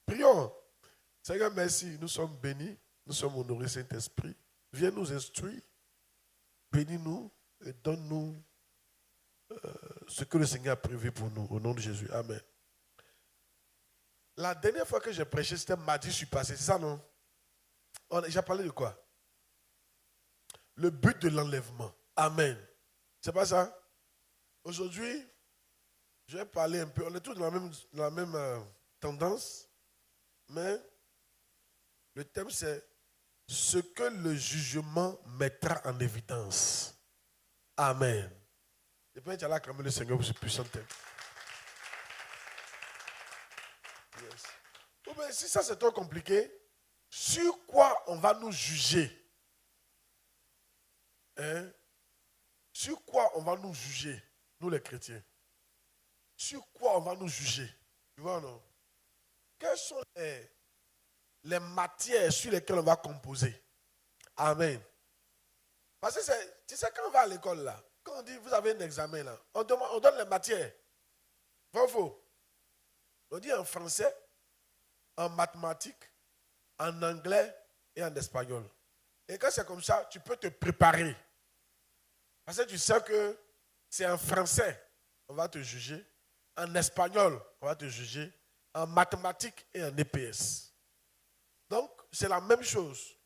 Prions. Seigneur, merci. Nous sommes bénis. Nous sommes honorés, Saint-Esprit. Viens nous instruire. Bénis-nous et donne-nous ce que le Seigneur a prévu pour nous. Au nom de Jésus. Amen. La dernière fois que j'ai prêché, c'était mardi surpassé. C'est ça, non? J'ai parlé de quoi? Le but de l'enlèvement. Amen. C'est pas ça? Aujourd'hui, je vais parler un peu. On est tous dans la même tendance. Mais le thème, c'est ce que le jugement mettra en évidence. Amen. Je peux être là quand même le Seigneur pour ce puissant thème. Yes. Ou bien, si ça c'est trop compliqué, sur quoi on va nous juger? Hein? Sur quoi on va nous juger, nous les chrétiens? Sur quoi on va nous juger? Tu vois, non? Quelles sont les matières sur lesquelles on va composer? Amen. Parce que tu sais, quand on va à l'école là, quand on dit vous avez un examen là, on donne les matières. Vrai ou faux? On dit en français, en mathématiques, en anglais et en espagnol. Et quand c'est comme ça, tu peux te préparer. Parce que tu sais que c'est en français, on va te juger. En espagnol, on va te juger. En mathématiques et en EPS. Donc, c'est la même chose.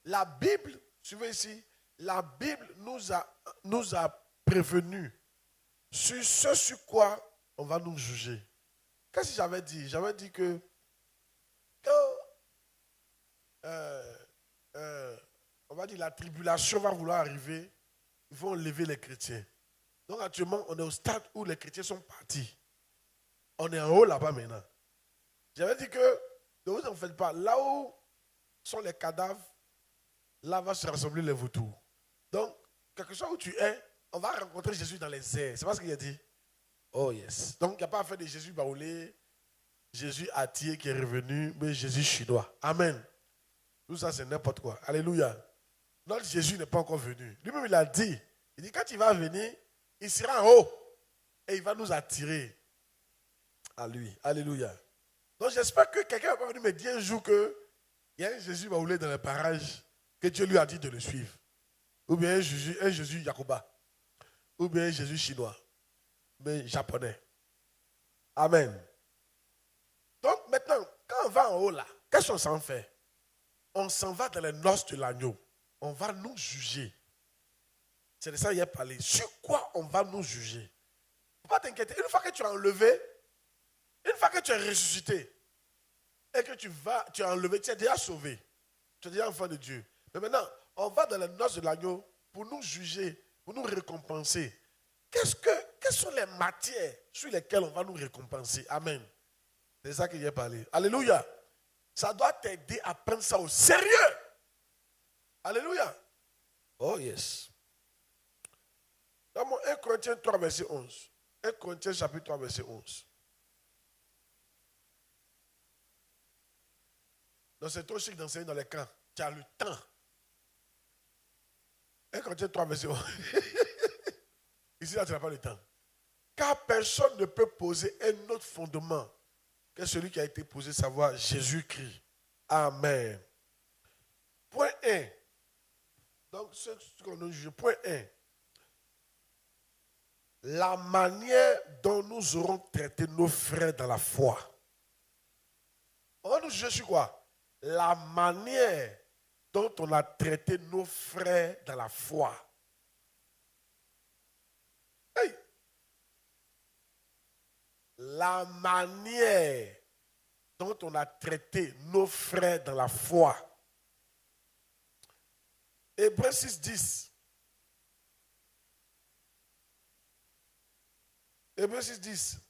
La Bible, suivez ici, la Bible nous a prévenus sur ce sur quoi on va nous juger. Qu'est-ce que j'avais dit? J'avais dit que quand on va dire la tribulation va vouloir arriver, ils vont enlever les chrétiens. Donc actuellement, on est au stade où les chrétiens sont partis. On est en haut là-bas maintenant. J'avais dit que, ne vous en faites pas, là où sont les cadavres, là va se rassembler les vautours. Donc, quelque chose où tu es, on va rencontrer Jésus dans les airs. C'est pas ce qu'il a dit? Oh yes. Donc, il n'y a pas à faire de Jésus baoulé, Jésus attié qui est revenu, mais Jésus chinois. Amen. Tout ça, c'est n'importe quoi. Alléluia. Notre Jésus n'est pas encore venu. Lui-même, il a dit, quand il va venir, il sera en haut et il va nous attirer à lui. Alléluia. Donc, j'espère que quelqu'un va venir me dire un jour qu'il y a un Jésus baoulé dans les parages, que Dieu lui a dit de le suivre. Ou bien un Jésus Yacoba. Ou bien un Jésus chinois. Mais japonais. Amen. Donc maintenant, quand on va en haut là, qu'est-ce qu'on s'en fait? On s'en va dans les noces de l'agneau. On va nous juger. C'est de ça qu'il a parlé. Sur quoi on va nous juger? Il ne faut pas t'inquiéter. Une fois que tu es enlevé, une fois que tu es ressuscité, et que tu es enlevé, tu es déjà sauvé. Tu es déjà enfant de Dieu. Mais maintenant, on va dans les noces de l'agneau pour nous juger, pour nous récompenser. Quelles sont les matières sur lesquelles on va nous récompenser? Amen. C'est ça qu'il a parlé. Alléluia. Ça doit t'aider à prendre ça au sérieux. Alléluia. Oh yes. Dans mon 1 Corinthiens 3, verset 11. 1 Corinthiens chapitre 3, verset 11. Donc c'est trop chic d'enseigner dans les camps. Tu as le temps. 1 Corinthiens 3, verset 11. Ici, là, tu n'as pas le temps. Car personne ne peut poser un autre fondement que celui qui a été posé, savoir Jésus-Christ. Amen. Point 1. Donc, ce qu'on nous juge. Point 1. La manière dont nous aurons traité nos frères dans la foi. On va nous juger sur quoi? La manière dont on a traité nos frères dans la foi. Hey! La manière dont on a traité nos frères dans la foi. Hébreux 6, 10. Hébreux 6, 10.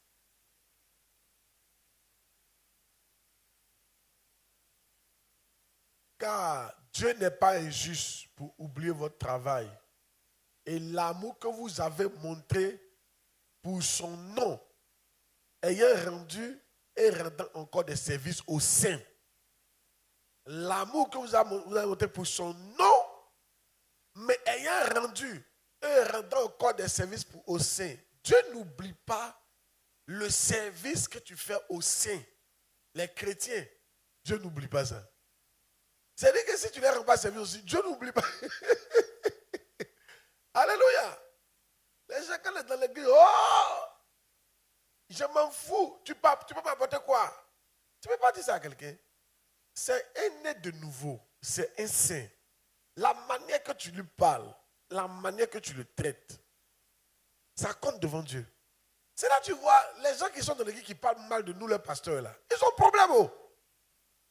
Car Dieu n'est pas injuste pour oublier votre travail et l'amour que vous avez montré pour son nom, ayant rendu et rendant encore des services aux saints. L'amour que vous avez montré pour son nom, mais ayant rendu et rendant encore des services aux saints. Dieu n'oublie pas le service que tu fais aux saints, les chrétiens. Dieu n'oublie pas ça. C'est-à-dire que si tu ne les rends pas servir aussi, Dieu n'oublie pas. Alléluia. Les gens, quand ils sont dans l'église, oh, je m'en fous. Tu peux m'apporter quoi? Tu ne peux pas dire ça à quelqu'un. C'est un né de nouveau. C'est un saint. La manière que tu lui parles, la manière que tu le traites, ça compte devant Dieu. C'est là que tu vois les gens qui sont dans l'église qui parlent mal de nous, les pasteurs là. Ils ont problème. Oh.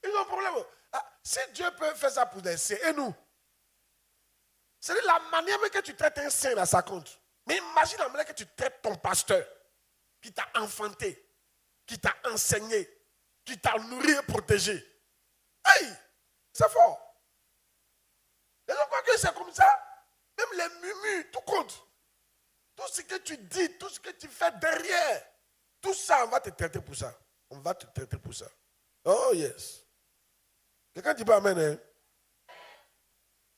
Ils ont problème. Oh. Ah, si Dieu peut faire ça pour des saints, et nous? C'est la manière que tu traites un saint là, ça compte. Mais imagine la manière que tu traites ton pasteur, qui t'a enfanté, qui t'a enseigné, qui t'a nourri et protégé. Hey, c'est fort. Les gens croient que c'est comme ça. Même les murmures, tout compte. Tout ce que tu dis, tout ce que tu fais derrière, tout ça, on va te traiter pour ça. On va te traiter pour ça. Oh yes. Quelqu'un dit pas amen, hein?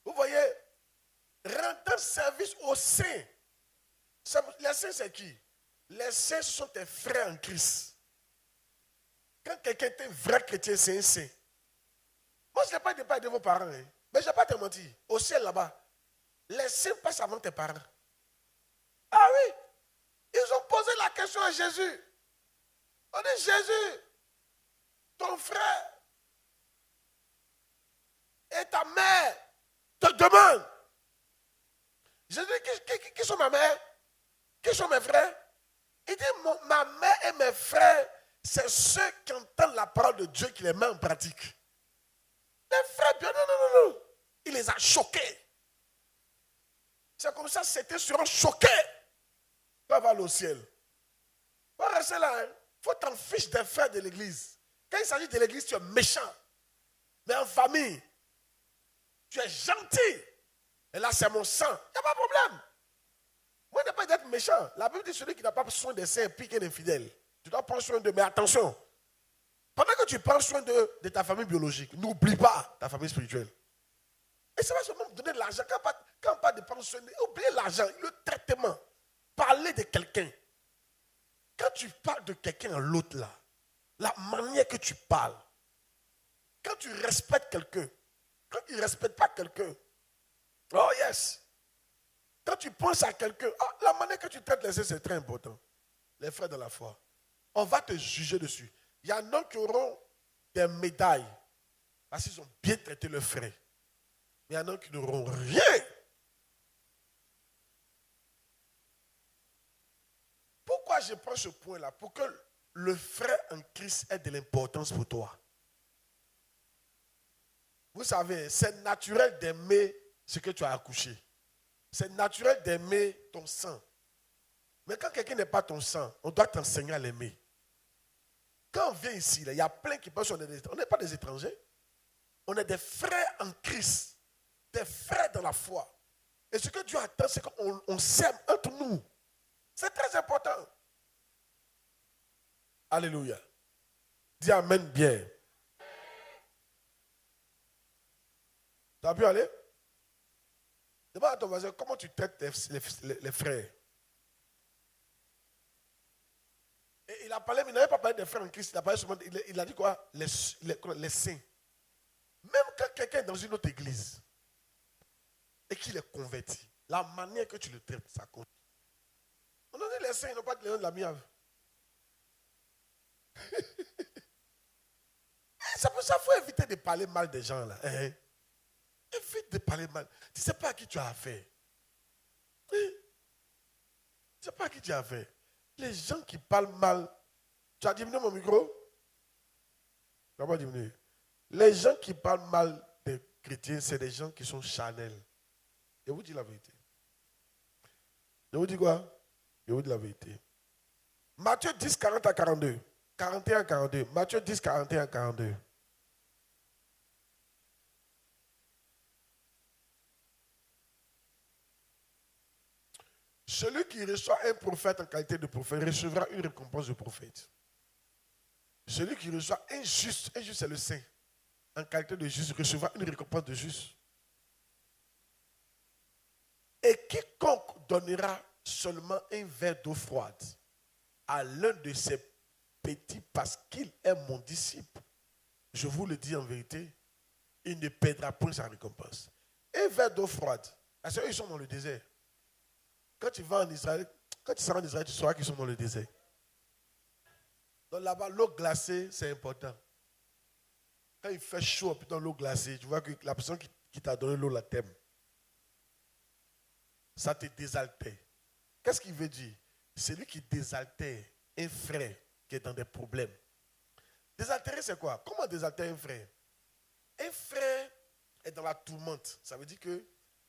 Vous voyez, rendre service aux saints. Les saints, c'est qui? Les saints sont tes frères en Christ. Quand quelqu'un est un vrai chrétien, c'est un saint. Moi, je n'ai pas de part de vos parents, hein? Mais je ne vais pas te mentir. Au ciel là-bas, les saints passent avant tes parents. Ah oui, ils ont posé la question à Jésus. On dit, Jésus, ton frère et ta mère te demandent. Jésus dit, qui sont ma mère? Qui sont mes frères? Il dit, ma mère et mes frères, c'est ceux qui entendent la parole de Dieu qui les met en pratique. Les frères, bien, non. Il les a choqués. C'est comme ça, c'était seront choqués. Va aller au ciel. Va rester là. Il faut t'en ficher des frères de l'église. Quand il s'agit de l'église, tu es méchant. Mais en famille, tu es gentil. Et là, c'est mon sang. Il n'y a pas de problème. Moi, je n'ai pas d'être méchant. La Bible dit celui qui n'a pas soin des saints est pire qu'un infidèle. Tu dois prendre soin d'eux. Mais attention. Pendant que tu prends soin de ta famille biologique, n'oublie pas ta famille spirituelle. Et ça va seulement donner de l'argent. Quand on parle de prendre soin, oubliez l'argent, le traitement. Parler de quelqu'un. Quand tu parles de quelqu'un à l'autre là, la manière que tu parles, quand tu respectes quelqu'un, quand tu ne respectes pas quelqu'un, oh yes. Quand tu penses à quelqu'un, la manière que tu traites les autres, c'est très important. Les frères de la foi, on va te juger dessus. Il y en a qui auront des médailles parce qu'ils ont bien traité leurs frères. Mais il y en a qui n'auront rien. Pourquoi je prends ce point-là? Pour que le frère en Christ ait de l'importance pour toi. Vous savez, c'est naturel d'aimer ce que tu as accouché. C'est naturel d'aimer ton sang. Mais quand quelqu'un n'est pas ton sang, on doit t'enseigner à l'aimer. Quand on vient ici, il y a plein qui pensent qu'on n'est pas des étrangers. On est des frères en Christ. Des frères dans la foi. Et ce que Dieu attend, c'est qu'on s'aime entre nous. C'est très important. Alléluia. Dis amen bien. Tu as pu aller? Demande à ton voisin comment tu traites les frères. Et il a parlé, mais il n'avait pas parlé des frères en Christ. Il a parlé seulement, il a dit quoi? Les saints. Même quand quelqu'un est dans une autre église et qu'il est converti, la manière que tu le traites, ça compte. On a dit les saints, ils n'ont pas de léon de la miave. C'est pour ça qu'il faut éviter de parler mal des gens là. Évite de parler mal. Tu ne sais pas à qui tu as affaire. Tu ne sais pas à qui tu as affaire. Les gens qui parlent mal. Tu as diminué mon micro? Tu n'as pas diminué. Les gens qui parlent mal des chrétiens, c'est des gens qui sont charnels. Je vous dis la vérité. Je vous dis quoi? Je vous dis la vérité. Matthieu 10, 40 à 42. 41 à 42. Matthieu 10, 41 à 42. Celui qui reçoit un prophète en qualité de prophète recevra une récompense de prophète. Celui qui reçoit un juste c'est le saint, en qualité de juste, recevra une récompense de juste. Et quiconque donnera seulement un verre d'eau froide à l'un de ses petits parce qu'il est mon disciple je vous le dis en vérité, il ne perdra point sa récompense. Un verre d'eau froide, parce qu'eux, ils sont dans le désert. Quand tu vas en Israël, quand tu seras en Israël, tu sauras qu'ils sont dans le désert. Donc là-bas, l'eau glacée, c'est important. Quand il fait chaud dans l'eau glacée, tu vois que la personne qui t'a donné l'eau la t'aime. Ça te désaltère. Qu'est-ce qu'il veut dire? C'est lui qui désaltère un frère qui est dans des problèmes. Désaltérer, c'est quoi? Comment désaltérer un frère? Un frère est dans la tourmente. Ça veut dire que,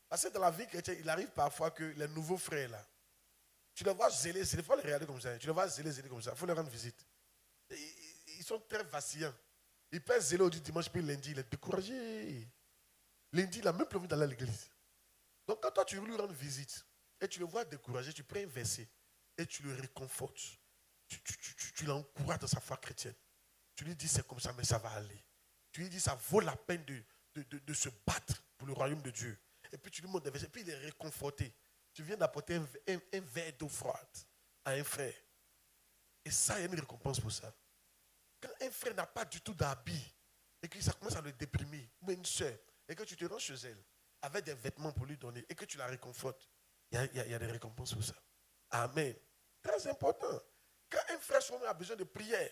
parce que dans la vie chrétienne, il arrive parfois que les nouveaux frères là, tu les vois zéler, il faut les regarder comme ça. Tu les vois zéler comme ça. Il faut leur rendre visite. Ils sont très vacillants. Il peut zéler au dimanche, puis lundi, il est découragé. Lundi, il n'a même plus envie d'aller à l'église. Donc quand toi, tu lui rends visite, et tu le vois découragé, tu prends un verset, et tu le réconfortes. Tu l'encourages dans sa foi chrétienne. Tu lui dis, c'est comme ça, mais ça va aller. Tu lui dis, ça vaut la peine de se battre pour le royaume de Dieu. Et puis tu lui montres des versets, puis il est réconforté. Tu viens d'apporter un verre d'eau froide à un frère. Et ça, il y a une récompense pour ça. Quand un frère n'a pas du tout d'habit, et que ça commence à le déprimer, ou une soeur, et que tu te rends chez elle, avec des vêtements pour lui donner, et que tu la réconfortes, il y a des récompenses pour ça. Amen. Très important. Quand un frère a besoin de prière,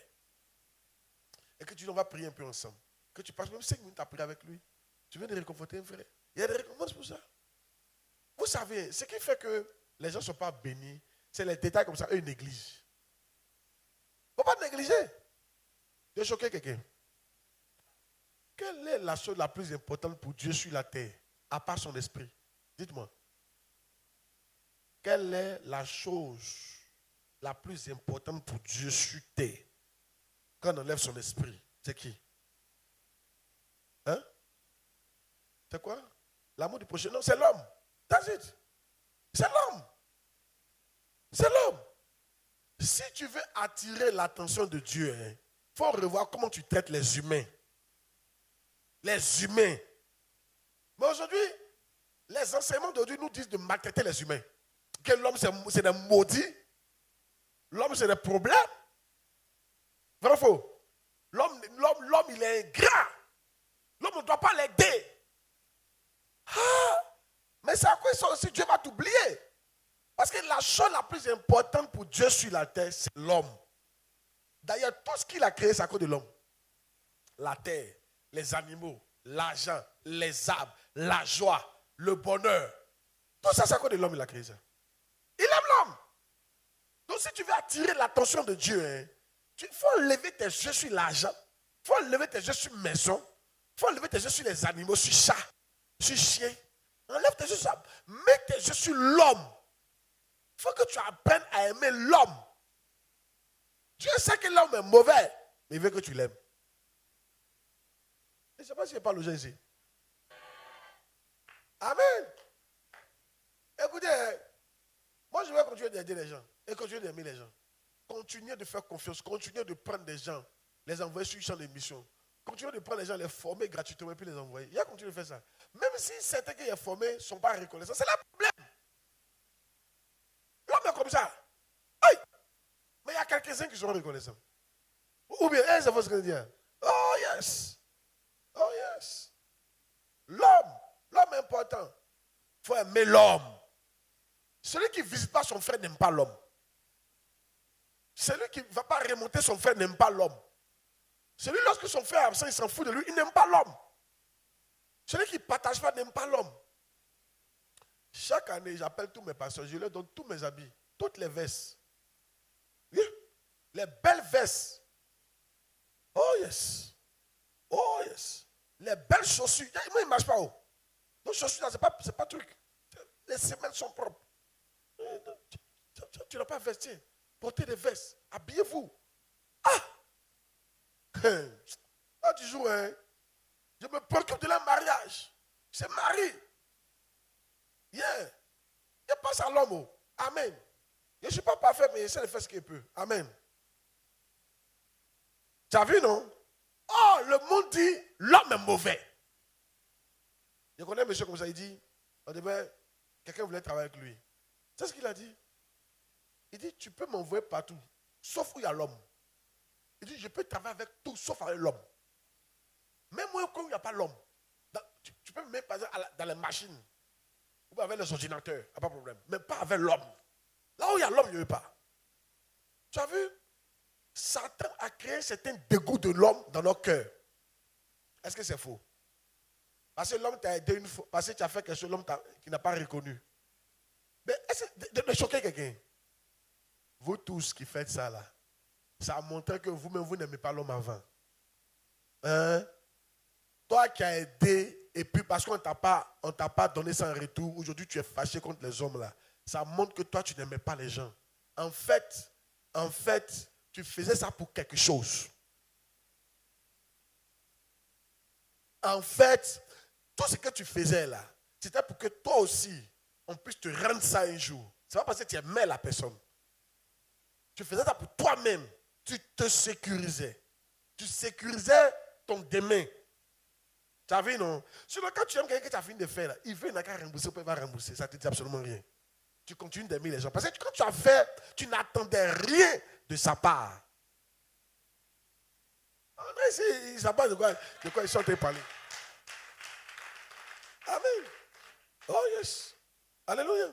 et que tu vas prier un peu ensemble, que tu passes même 5 minutes à prier avec lui, tu viens de réconforter un frère. Il y a des récompenses pour ça. Vous savez, ce qui fait que les gens ne sont pas bénis, c'est les détails comme ça, eux ils négligent. Il ne faut pas négliger. De choquer quelqu'un. Quelle est la chose la plus importante pour Dieu sur la terre, à part son esprit? Dites-moi. Quelle est la chose la plus importante pour Dieu sur terre? Quand on enlève son esprit, c'est qui? Hein? C'est quoi? L'amour du prochain? Non, c'est l'homme. That's it. C'est l'homme. C'est l'homme. Si tu veux attirer l'attention de Dieu, il faut revoir comment tu traites les humains. Les humains. Mais aujourd'hui, les enseignements de Dieu nous disent de maltraiter les humains. Que l'homme, c'est des maudits. L'homme, c'est des problèmes. Vrai ou faux? L'homme, il est ingrat. L'homme ne doit pas l'aider. Ah, mais c'est à quoi ça aussi Dieu va t'oublier? Parce que la chose la plus importante pour Dieu sur la terre, c'est l'homme. D'ailleurs, tout ce qu'il a créé, c'est à cause de l'homme. La terre, les animaux, l'argent, les arbres, la joie, le bonheur. Tout ça, c'est à cause de l'homme, il a créé ça. Il aime l'homme. Donc, si tu veux attirer l'attention de Dieu, il faut lever tes yeux sur l'argent. Il faut lever tes yeux sur maison. Il faut lever tes yeux sur les animaux, sur chat, sur chien. Enlève tes yeux sur ça. Mets tes yeux sur l'homme. Il faut que tu apprennes à aimer l'homme. Dieu sait que l'homme est mauvais, mais il veut que tu l'aimes. Je ne sais pas si je parle aux gens ici. Amen. Écoutez, moi je vais continuer d'aider les gens et continuer d'aimer les gens. Continuer de faire confiance, continuer de prendre des gens, les envoyer sur une champ de mission. Continuer de prendre les gens, les former gratuitement et puis les envoyer. Il y a continué de faire ça. Même si certains qui sont formés ne sont pas reconnaissants, c'est le problème. L'homme est comme ça. Aïe. Mais il y a quelques-uns qui sont reconnaissants. Ou bien, c'est votre Canadien. Oh yes. Oh yes. L'homme est important. Il faut aimer l'homme. Celui qui ne visite pas son frère n'aime pas l'homme. Celui qui ne va pas remonter son frère n'aime pas l'homme. Celui lorsque son frère est absent, il s'en fout de lui, il n'aime pas l'homme. Celui qui ne partage pas n'aime pas l'homme. Chaque année, j'appelle tous mes pasteurs, je leur donne tous mes habits, toutes les vestes. Oui? Les belles vestes. Oh yes. Oh yes. Les belles chaussures. Moi, il ne marche pas haut. Nos chaussures, ce n'est pas truc. Les semelles sont propres. Tu n'as pas vesti. Portez des vestes. Habillez-vous. Ah, tu joues, hein? Je me préoccupe de leur mariage. C'est mari. Yeah. Il passe à l'homme. Amen. Je ne suis pas parfait, mais j'essaie de faire ce qu'il peut. Amen. Tu as vu, non? Oh, le monde dit, l'homme est mauvais. Je connais un monsieur comme ça, il dit, quelqu'un voulait travailler avec lui. C'est ce qu'il a dit. Il dit, tu peux m'envoyer partout, sauf où il y a l'homme. Il dit, je peux travailler avec tout, sauf avec l'homme. pas l'homme. Tu peux même passer dans les machines, ou avec les ordinateurs, pas de problème. Mais pas avec l'homme. Là où il y a l'homme, il n'y a pas. Tu as vu? Satan a créé certains dégoûts de l'homme dans nos cœurs. Est-ce que c'est faux? Parce que l'homme t'a aidé une fois, parce que tu as fait quelque chose, l'homme qui n'a pas reconnu. Mais est-ce de choquer quelqu'un? Vous tous qui faites ça là, ça a montré que vous-même, vous n'aimez pas l'homme avant. Hein? Toi qui as aidé, et puis parce qu'on ne t'a pas donné ça en retour, aujourd'hui tu es fâché contre les hommes là. Ça montre que toi tu n'aimais pas les gens. En fait, tu faisais ça pour quelque chose. En fait, tout ce que tu faisais là, c'était pour que toi aussi, on puisse te rendre ça un jour. C'est pas parce que tu aimais la personne. Tu faisais ça pour toi-même. Tu te sécurisais. Tu sécurisais ton demain. Tu as vu, non? Sinon, quand tu aimes quelqu'un que tu as fini de faire, là, il veut, il n'a qu'à rembourser, il va rembourser. Ça ne te dit absolument rien. Tu continues d'aimer les gens. Parce que quand tu as fait, tu n'attendais rien de sa part. Il ne sait pas de quoi ils sont en train de parler. Amen. Oh yes. Alléluia.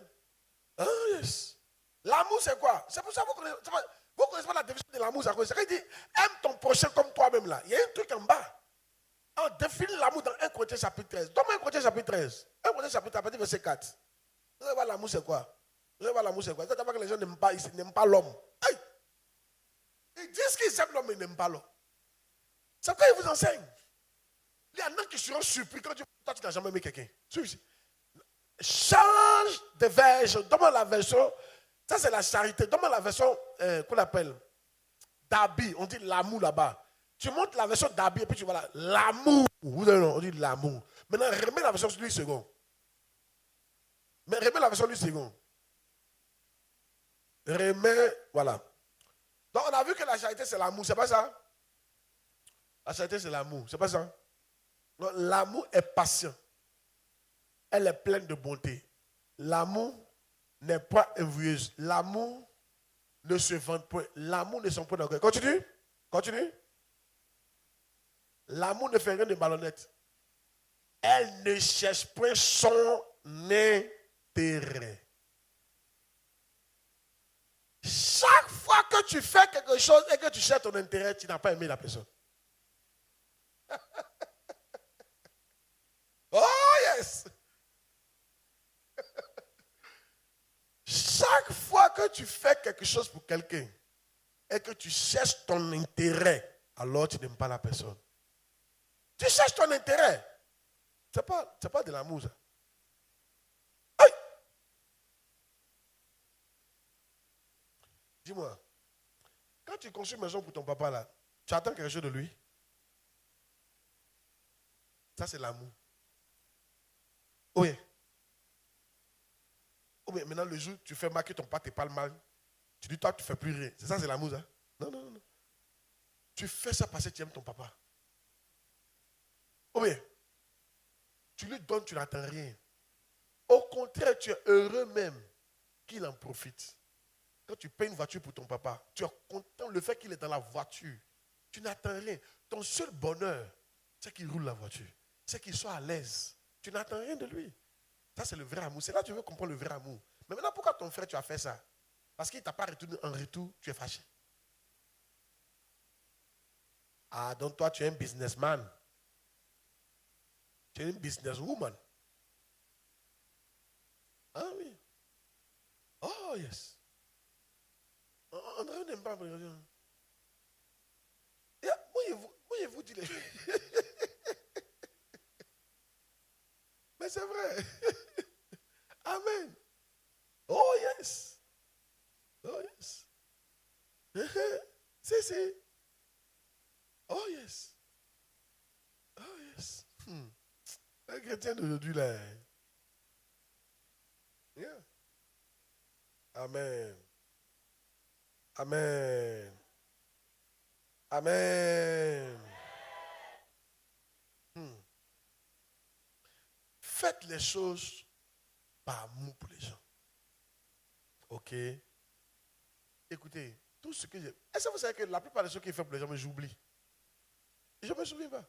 Oh yes. L'amour, c'est quoi? C'est pour ça que vous connaissez pas la définition de l'amour. C'est qu'il dit, aime ton prochain comme toi-même là. Il y a un truc en bas. On définit l'amour dans 1 Corinthiens chapitre 13. Donne-moi 1 Corinthiens chapitre 13. 1 Corinthiens chapitre 13, verset 4. Vous allez voir l'amour, c'est quoi? Vous allez voir l'amour, c'est quoi? C'est que les gens n'aiment pas l'homme. Hey! Ils disent qu'ils aiment l'homme, mais ils n'aiment pas l'homme. C'est pourquoi ils vous enseignent. Il y en a qui seront surpris quand toi, tu n'as jamais aimé quelqu'un. Change de version. Donne-moi la version. Ça, c'est la charité. Donne-moi la version qu'on appelle Dabi. On dit l'amour là-bas. Tu montes la version Dabi et puis tu vois là. L'amour. On dit l'amour. Maintenant, remets la version sur lui second. Mais remets la version lui second. Remets. Voilà. Donc, on a vu que la charité, c'est l'amour. C'est pas ça? La charité, c'est l'amour. C'est pas ça? L'amour est patient. Elle est pleine de bonté. L'amour n'est pas envieuse. L'amour ne se vante point. L'amour ne s'en point d'orgueil. Continue. Continue. L'amour ne fait rien de malhonnête. Elle ne cherche point son intérêt. Chaque fois que tu fais quelque chose et que tu cherches ton intérêt, tu n'as pas aimé la personne. Oh yes! Chaque fois que tu fais quelque chose pour quelqu'un et que tu cherches ton intérêt, alors tu n'aimes pas la personne. Tu cherches ton intérêt. Ce n'est pas de l'amour, ça. Aïe! Dis-moi, quand tu construis une maison pour ton papa, là, tu attends quelque chose de lui? Ça, c'est l'amour. Oui. Oh, mais maintenant, le jour où tu fais marquer ton papa, tu parles mal, tu dis, toi, tu ne fais plus rien. C'est ça, c'est l'amour, ça? Non, non, non. Tu fais ça parce que tu aimes ton papa. Oh, mais tu lui donnes, tu n'attends rien. Au contraire, tu es heureux même qu'il en profite. Quand tu payes une voiture pour ton papa, tu es content le fait qu'il est dans la voiture. Tu n'attends rien. Ton seul bonheur, c'est qu'il roule la voiture. C'est qu'il soit à l'aise. Tu n'attends rien de lui. Ça, c'est le vrai amour. C'est là que tu veux comprendre le vrai amour. Mais maintenant, pourquoi ton frère, tu as fait ça? Parce qu'il ne t'a pas retourné en retour, tu es fâché. Ah, donc toi, tu es un businessman. Tu es une businesswoman. Ah oui. Oh, yes. André n'aime pas. Voyez-vous dire les choses. Mais c'est vrai. Amen. Oh, yes. Oh, yes. Si. Oh, yes. Oh, yes. Un chrétien d'aujourd'hui, là. Yeah. Amen. Amen. Amen. Faites les choses par amour pour les gens. Ok? Écoutez, tout ce que j'ai. Est-ce que vous savez que la plupart des choses qu'il fait pour les gens, j'oublie? Je ne me souviens pas.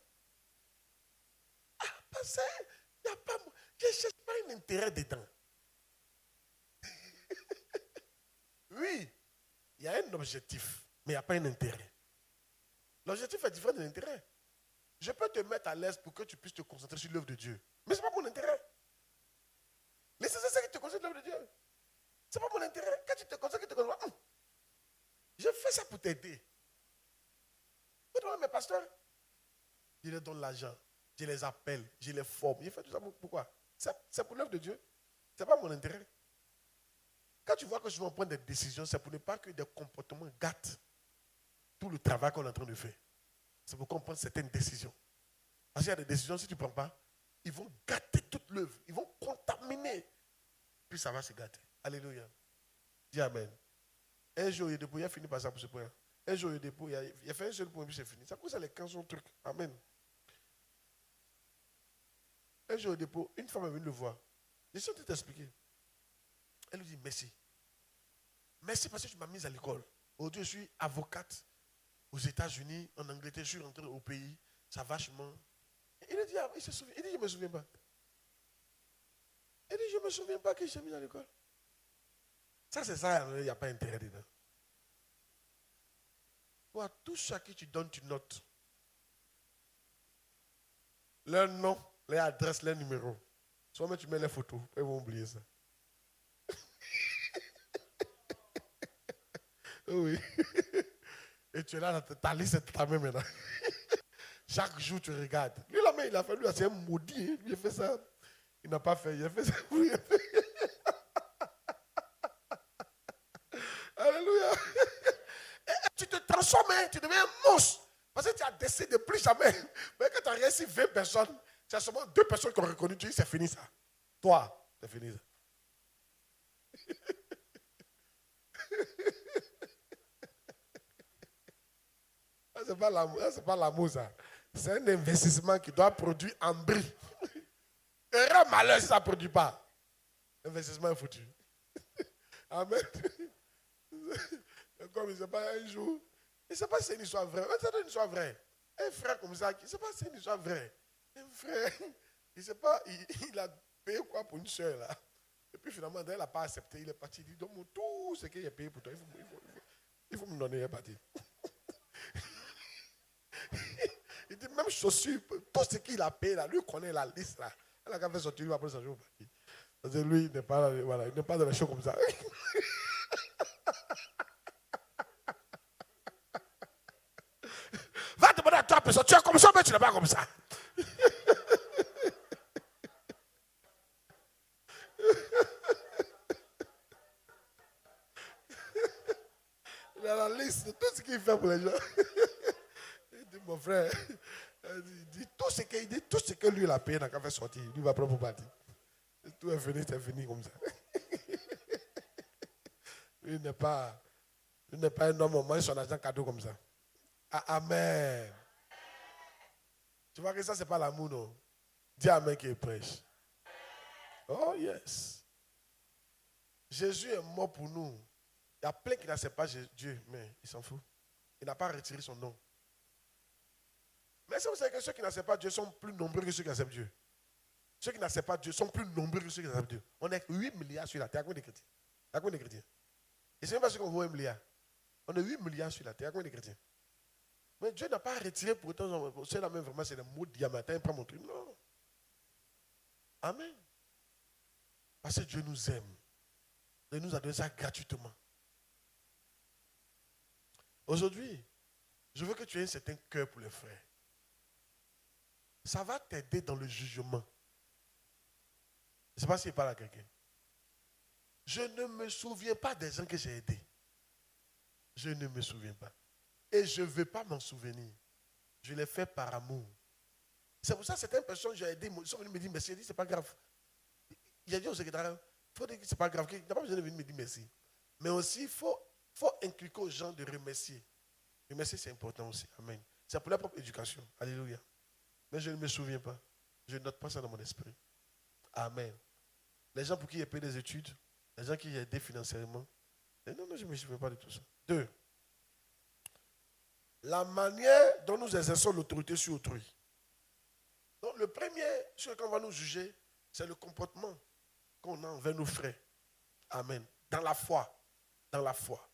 je ne cherche pas un intérêt dedans. Oui, il y a un objectif, mais il n'y a pas un intérêt. L'objectif est différent de l'intérêt. Je peux te mettre à l'aise pour que tu puisses te concentrer sur l'œuvre de Dieu. Mais ce n'est pas mon intérêt. L'essentiel, c'est que tu te concentres sur l'œuvre de Dieu. Ce n'est pas mon intérêt. Quand tu te concentres, je fais ça pour t'aider. Vous demandez, mes pasteurs, je leur donne l'argent, je les appelle, je les forme. Je fais tout ça pourquoi? C'est pour l'œuvre de Dieu. Ce n'est pas mon intérêt. Quand tu vois que je vais prendre des décisions, c'est pour ne pas que des comportements gâtent tout le travail qu'on est en train de faire. C'est pour qu'on prenne certaines décisions. Parce qu'il y a des décisions, si tu ne prends pas, ils vont gâter toute l'œuvre. Ils vont contaminer. Puis ça va se gâter. Alléluia. Dis Amen. Un jour, il y a des points, il a fini par ça pour ce point. Un jour, il y a des points, il a fait un seul point, puis c'est fini. Ça cause les 15 trucs. Amen. Un jour, au dépôt, une femme est venue le voir. Je suis en train de t'expliquer. Elle lui dit merci. Merci parce que tu m'as mise à l'école. Aujourd'hui, je suis avocate aux États-Unis, en Angleterre, je suis rentré au pays. Ça vachement. Il a dit, il se souvient. Il dit, je ne me souviens pas. Il dit, je ne me souviens pas que je suis mis à l'école. Ça, c'est ça, il n'y a pas intérêt dedans. Toi, tout ce qui tu donnes, tu notes. Leur nom, leur adresse, leur numéro. Soit tu mets les photos, ils vont oublier ça. Oui. Et tu es là, ta liste est ta main maintenant. Chaque jour, tu regardes. Lui, la main, il a fait, lui, c'est un maudit. Il a fait ça. Il n'a pas fait. Il a fait ça. Alléluia. Et tu te transformes, hein, tu deviens un monstre. Parce que tu as décidé de plus jamais. Mais quand tu as réussi 20 personnes, tu as seulement 2 personnes qui ont reconnu. Tu dis, c'est fini ça. Toi, c'est fini ça. Ce n'est pas l'amour, ça. C'est un investissement qui doit produire en bris. Erreur, malheur, si ça ne produit pas. L'investissement est foutu. Amen. Comme il ne sait pas un jour. Il ne sait pas si c'est une histoire vraie. C'est une histoire vraie. Un frère comme ça, il ne sait pas si c'est une histoire vraie. Un frère, il ne sait pas, il a payé quoi pour une soeur là. Et puis finalement, elle n'a pas accepté. Il est parti. Il dit, donne-moi tout ce qu'il a payé pour toi. Il faut me donner. Il est parti. Il dit, même chaussures, tout ce qu'il a payé là, lui connaît la liste là. Elle a qu'à faire sortir, lui après ça joue. Parce que lui, il n'est pas, voilà, il n'est pas dans les choses comme ça. Va demander à toi, personne, tu es comme ça, mais tu n'es pas comme ça. Il a la liste de tout ce qu'il fait pour les gens. Il dit, mon frère, il dit tout ce que lui il a payé, il n'a qu'à faire sortir. Lui va prendre pour partir. Tout est fini, c'est fini comme ça. Lui n'est pas un homme, on mange son argent cadeau comme ça. Ah, amen. Tu vois que ça, ce n'est pas l'amour, non? Dis amen qui est prêche. Oh, yes. Jésus est mort pour nous. Il y a plein qui n'acceptent pas Dieu, mais il s'en fout. Il n'a pas retiré son nom. Mais est-ce que vous savez que ceux qui n'acceptent pas Dieu sont plus nombreux que ceux qui acceptent Dieu? Ceux qui n'acceptent pas Dieu sont plus nombreux que ceux qui acceptent Dieu. On est 8 milliards sur la terre. Combien de chrétiens? Il y a combien de chrétiens? Et c'est même pas ce qu'on voit 1 milliard. On est 8 milliards sur la terre. Il y a combien de chrétiens? Mais Dieu n'a pas retiré pour autant. C'est la même vraiment, c'est le mot diamantin. Prends mon truc. Non. Amen. Parce que Dieu nous aime. Il nous a donné ça gratuitement. Aujourd'hui, je veux que tu aies un certain cœur pour les frères. Ça va t'aider dans le jugement. Je ne sais pas s'il parle à quelqu'un. Je ne me souviens pas des gens que j'ai aidés. Je ne me souviens pas. Et je ne veux pas m'en souvenir. Je l'ai fait par amour. C'est pour ça que certaines personnes que j'ai aidées sont venues me dire merci. J'ai dit, c'est pas grave. Il a dit au secrétaire, il faut dire que c'est pas grave. Il n'a pas besoin de venir me dire merci. Mais aussi, il faut inculquer aux gens de remercier. Remercier, c'est important aussi. Amen. C'est pour la propre éducation. Alléluia. Mais je ne me souviens pas. Je ne note pas ça dans mon esprit. Amen. Les gens pour qui j'ai payé des études, les gens qui j'ai aidé financièrement. Non, je ne me souviens pas de tout ça. 2. La manière dont nous exerçons l'autorité sur autrui. Donc le premier, ce qu'on va nous juger, c'est le comportement qu'on a envers nos frères. Amen. Dans la foi. Dans la foi.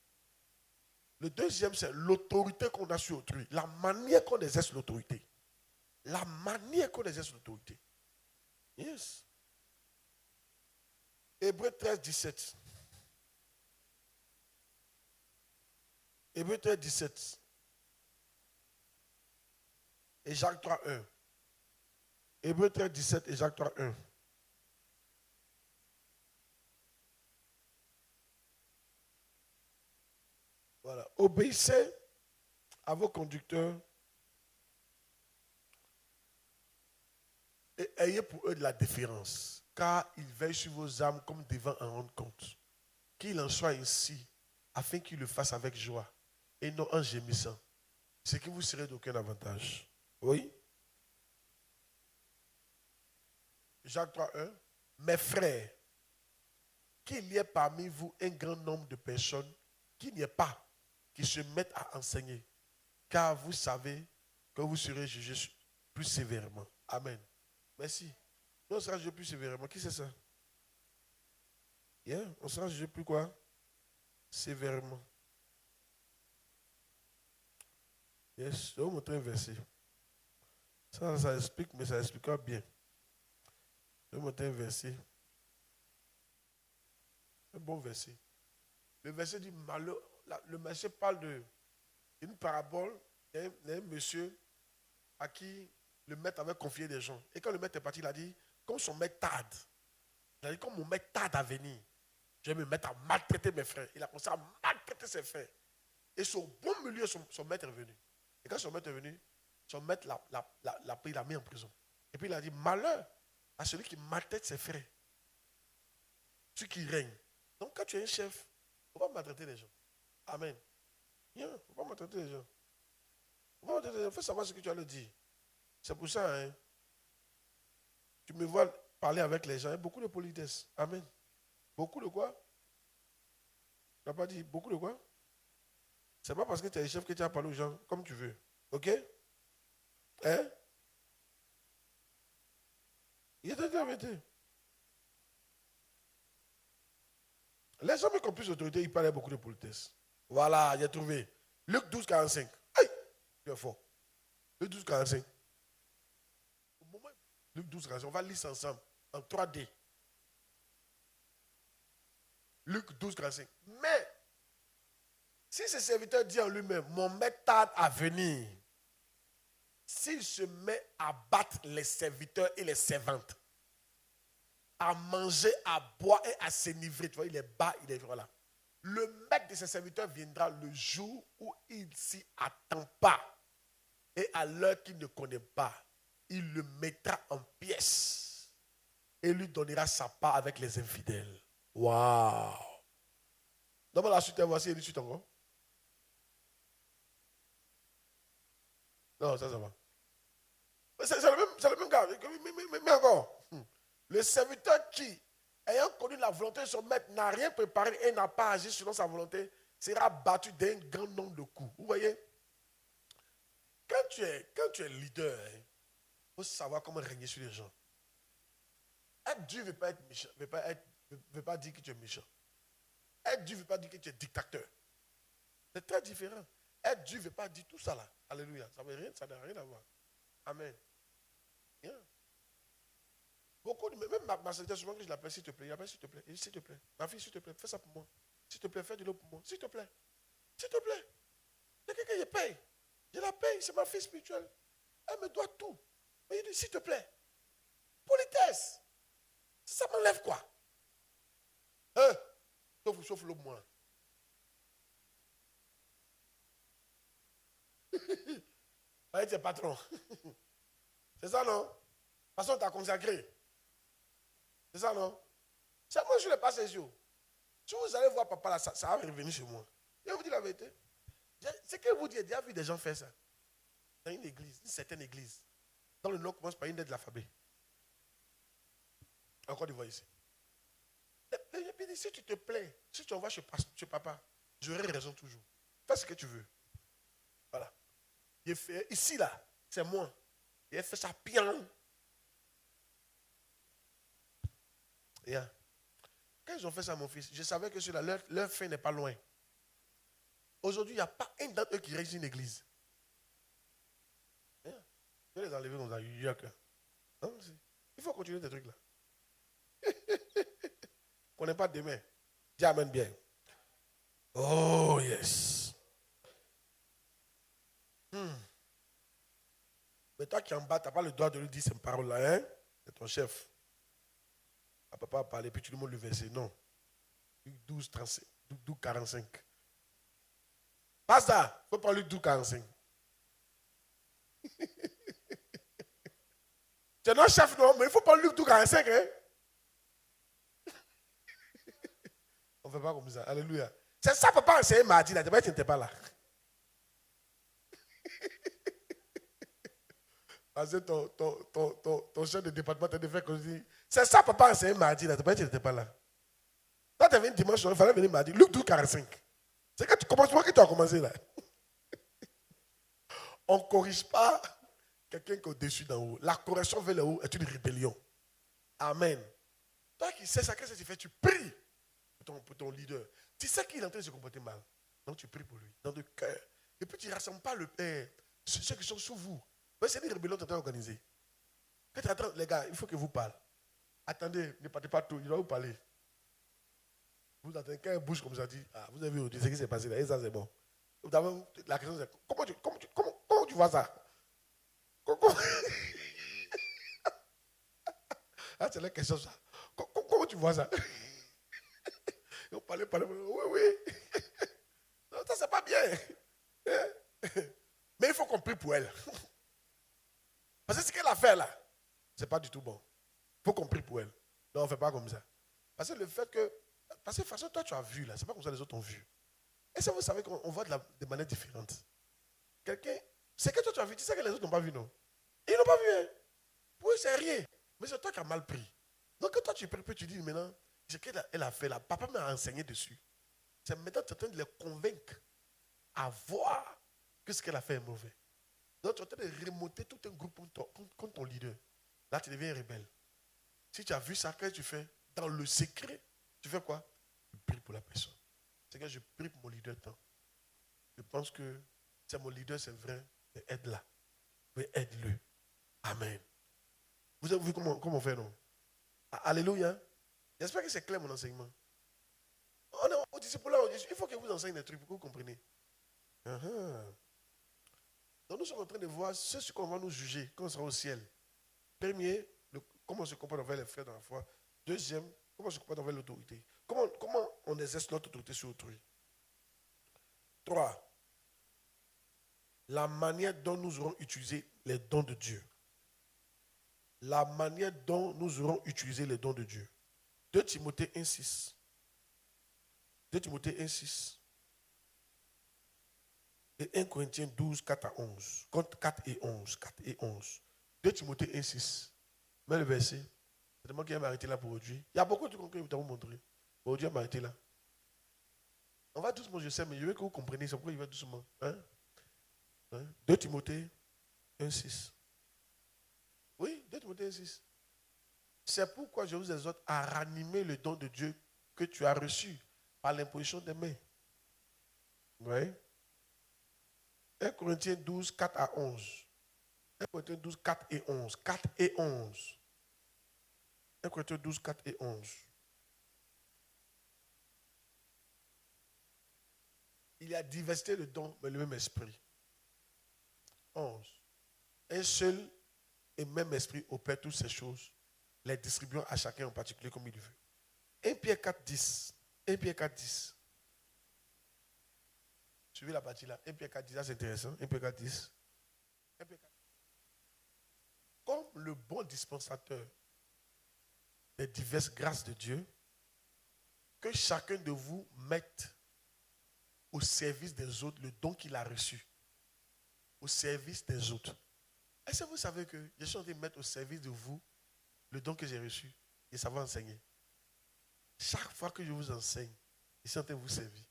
Le deuxième, c'est l'autorité qu'on a sur autrui. La manière qu'on exerce l'autorité. La manière qu'on exerce l'autorité. Yes. Hébreux 13, 17. Hébreux 13, 17. Et Jacques 3, 1. Hébreux 13, 17 et Jacques 3, 1. Voilà. Obéissez à vos conducteurs et ayez pour eux de la déférence, car ils veillent sur vos âmes comme devant en rendre compte. Qu'il en soit ainsi, afin qu'ils le fassent avec joie et non en gémissant, ce qui vous serait d'aucun avantage. Oui. Jacques 3, 1. Mes frères, qu'il y ait parmi vous un grand nombre de personnes qui n'y ait pas, qui se mettent à enseigner, car vous savez que vous serez jugés plus sévèrement. Amen. Merci. Nous, on sera jugés plus sévèrement. Qui c'est ça? Yeah. On sera jugés plus quoi? Sévèrement. Yes. Je vais vous montrer un verset. Ça explique, mais ça expliquera bien. Je vais vous montrer un verset. Un bon verset. Le verset dit malheur. Le verset parle d'une parabole d'un monsieur à qui le maître avait confié des gens. Et quand le maître est parti, il a dit, comme son maître tarde, il a dit, comme mon maître tarde à venir, je vais me mettre à maltraiter mes frères. Il a commencé à maltraiter ses frères. Et son bon milieu, son maître est venu. Et quand son maître est venu, son maître l'a pris, l'a mis en prison. Et puis il a dit, malheur à celui qui maltraite ses frères. Celui qui règne. Donc quand tu es un chef, il ne faut pas maltraiter les gens. Amen. Il ne faut pas maltraiter les gens. Il faut savoir ce que tu as le dire. C'est pour ça, hein, tu me vois parler avec les gens, il y a beaucoup de politesse. Amen. Beaucoup de quoi? Tu n'as pas dit beaucoup de quoi? C'est pas parce que tu es chef que tu as parlé aux gens comme tu veux. Ok? Hein? Il était la vérité. Les hommes qui ont plus d'autorité, ils parlaient beaucoup de politesse. Voilà, j'ai trouvé. Luc 12, 45. Aïe! Tu es fort. Luc 12, 45. Luc 12, 45. On va lire ça ensemble. En 3D. Luc 12, 45. Mais, si ce serviteur dit en lui-même, mon maître tarde à venir, s'il se met à battre les serviteurs et les servantes, à manger, à boire et à s'enivrer, tu vois, il est bas, il est voilà. Le maître de ses serviteurs viendra le jour où il ne s'y attend pas et à l'heure qu'il ne connaît pas. Il le mettra en pièces et lui donnera sa part avec les infidèles. Waouh! Donc la suite, voici, il dit suite encore. Non, ça va. C'est le même gars, mais encore. Le serviteur qui, ayant connu la volonté de son maître, n'a rien préparé et n'a pas agi selon sa volonté, sera battu d'un grand nombre de coups. Vous voyez? Quand tu es leader, il faut savoir comment régner sur les gens. Être Dieu ne veut pas être méchant, veut pas dire que tu es méchant. Être Dieu ne veut pas dire que tu es dictateur. C'est très différent. Être Dieu ne veut pas dire tout ça là. Alléluia. Ça n'a rien à voir. Amen. Yeah. Beaucoup de, même ma secrétaire, souvent que je l'appelle, s'il te plaît, il appelle s'il te plaît. Il dit, s'il te plaît, ma fille, s'il te plaît, fais ça pour moi. S'il te plaît, fais de l'eau pour moi. S'il te plaît. S'il te plaît. Il y a quelqu'un qui paye. Je la paye, c'est ma fille spirituelle. Elle me doit tout. Mais il dit, s'il te plaît. Politesse. Ça m'enlève quoi? Hein? Sauf l'eau pour moi. Allez, tu es patron. C'est ça, non? De toute façon, tu as consacré. C'est ça, non? C'est moi, je ne l'ai pas saisi. Si vous allez voir papa là, ça va revenir chez moi. Je vais vous dire la vérité. C'est que vous dites, j'ai déjà vu des gens faire ça. Dans une église, une certaine église. Dans le nom commence par une lettre de l'alphabet. Encore des voix ici. Et puis, si tu te plais, si tu envoies chez papa, j'aurai raison toujours. Fais ce que tu veux. Voilà. Ici, là, c'est moi. Il a fait ça bien. Yeah. Quand ils ont fait ça à mon fils, je savais que leur fin n'est pas loin. Aujourd'hui, il n'y a pas un d'entre eux qui reste une église. Yeah. Je vais les enlever comme ça. Non, il faut continuer ces trucs-là. Qu'on n'est pas demain. Dis amen bien. Oh, yes. Mais toi qui es en bas, tu n'as pas le droit de lui dire ces paroles-là, hein? C'est ton chef. Tu ne peux pas parler, puis tu lui montres le verset. Non. Luc 12, 35, Luc 12, 45. Pas ça. Il ne faut pas Luc 12, 45. Tu es notre chef, non, mais il ne faut pas Luc 12, 45, hein? On ne fait pas comme ça. Alléluia. C'est ça, papa enseigner mardi, là. Tu n'étais pas là. Parce que ton chef de département t'a fait comme si. C'est ça, papa enseigner mardi, là. Tu n'étais pas là. Toi, tu es venu dimanche, il fallait venir mardi. Luc 12, 45. C'est quand tu commences, moi que tu as commencé là. On ne corrige pas quelqu'un qui est au-dessus d'en haut. La correction vers le haut est une rébellion. Amen. Toi qui sais ça, qu'est-ce que tu fais? Tu pries pour ton leader. Tu sais qu'il est en train de se comporter mal. Donc tu pries pour lui, dans le cœur. Et puis tu ne rassembles pas ceux qui sont sous vous. C'est une rébellion que tu es en train d'organiser. Quand tu attends, les gars, il faut que vous parlez. Attendez, ne partez pas tout, il doit vous parler. Vous attendez, quand il bouge comme ça, dit, ah, vous avez vu ce qui s'est passé là, et ça c'est bon. La question c'est, comment tu vois ça? Ah, c'est la question ça. Comment tu vois ça? Vous parlez, oui, oui. Non, ça c'est pas bien. Mais il faut qu'on prie pour elle. Parce que ce qu'elle a fait là, c'est pas du tout bon. Il faut qu'on prie pour elle. Non, on ne fait pas comme ça. Parce que le fait que. Parce que de toute façon, toi tu as vu là, c'est pas comme ça que les autres ont vu. Et ça, vous savez qu'on voit de manière différente. Quelqu'un. C'est que toi tu as vu, tu sais que les autres n'ont pas vu, non? Ils n'ont pas vu, hein? Pour eux, c'est rien. Mais c'est toi qui as mal pris. Donc quand toi tu pries, tu dis maintenant, ce qu'elle a fait là, papa m'a enseigné dessus. C'est maintenant tu es en train de les convaincre à voir que ce qu'elle a fait est mauvais. Donc tu es en train de remonter tout un groupe contre ton leader. Là, tu deviens rebelle. Si tu as vu ça, qu'est-ce que tu fais? Dans le secret, tu fais quoi? Tu pries pour la personne. C'est que je prie pour mon leader tant. Je pense que c'est mon leader, c'est vrai, mais aide-la. Mais aide-le. Amen. Vous avez vu comment on fait, non? Alléluia. J'espère que c'est clair mon enseignement. On est au disciple là, il faut que vous enseigne des trucs pour que vous compreniez. Donc nous sommes en train de voir ce qu'on va nous juger quand on sera au ciel. Premier, comment on se comporte envers les frères dans la foi. Deuxième, comment on se comporte envers l'autorité. Comment on exerce notre autorité sur autrui. 3. La manière dont nous aurons utilisé les dons de Dieu. La manière dont nous aurons utilisé les dons de Dieu. 2 Timothée 1,6. 2 Timothée 1,6. Et 1 Corinthiens 12, 4 à 11. 4 et 11. 4 et 11. 2 Timothée 1,6. Mets le verset. C'est moi qui vais m'arrêter là pour aujourd'hui. Il y a beaucoup de trucs que je vais vous montrer. Aujourd'hui, je vais m'arrêter là. On va doucement, je sais, mais je veux que vous compreniez. C'est pourquoi il va doucement. 2 Timothée 1,6. Oui, 2 Timothée 1,6. C'est pourquoi je vous exhorte à ranimer le don de Dieu que tu as reçu par l'imposition des mains. Oui. 1 Corinthiens 12, 4 à 11. 1 Corinthiens 12, 4 et 11. 4 et 11. 1 Corinthiens 12, 4 et 11. Il y a diversité de dons, mais le même esprit. 11. Un seul et même esprit opère toutes ces choses, les distribuant à chacun en particulier comme il veut. 1 Pierre 4, 10. 1 Pierre 4, 10. Suivez la partie là. 1 Pierre 4, 10, c'est intéressant. 1 Pierre 4, 10. 1 Pierre 4. Comme le bon dispensateur des diverses grâces de Dieu, que chacun de vous mette au service des autres le don qu'il a reçu. Au service des autres. Est-ce que vous savez que je suis en train de mettre au service de vous le don que j'ai reçu et ça va enseigner? Chaque fois que je vous enseigne, je suis en train de vous servir.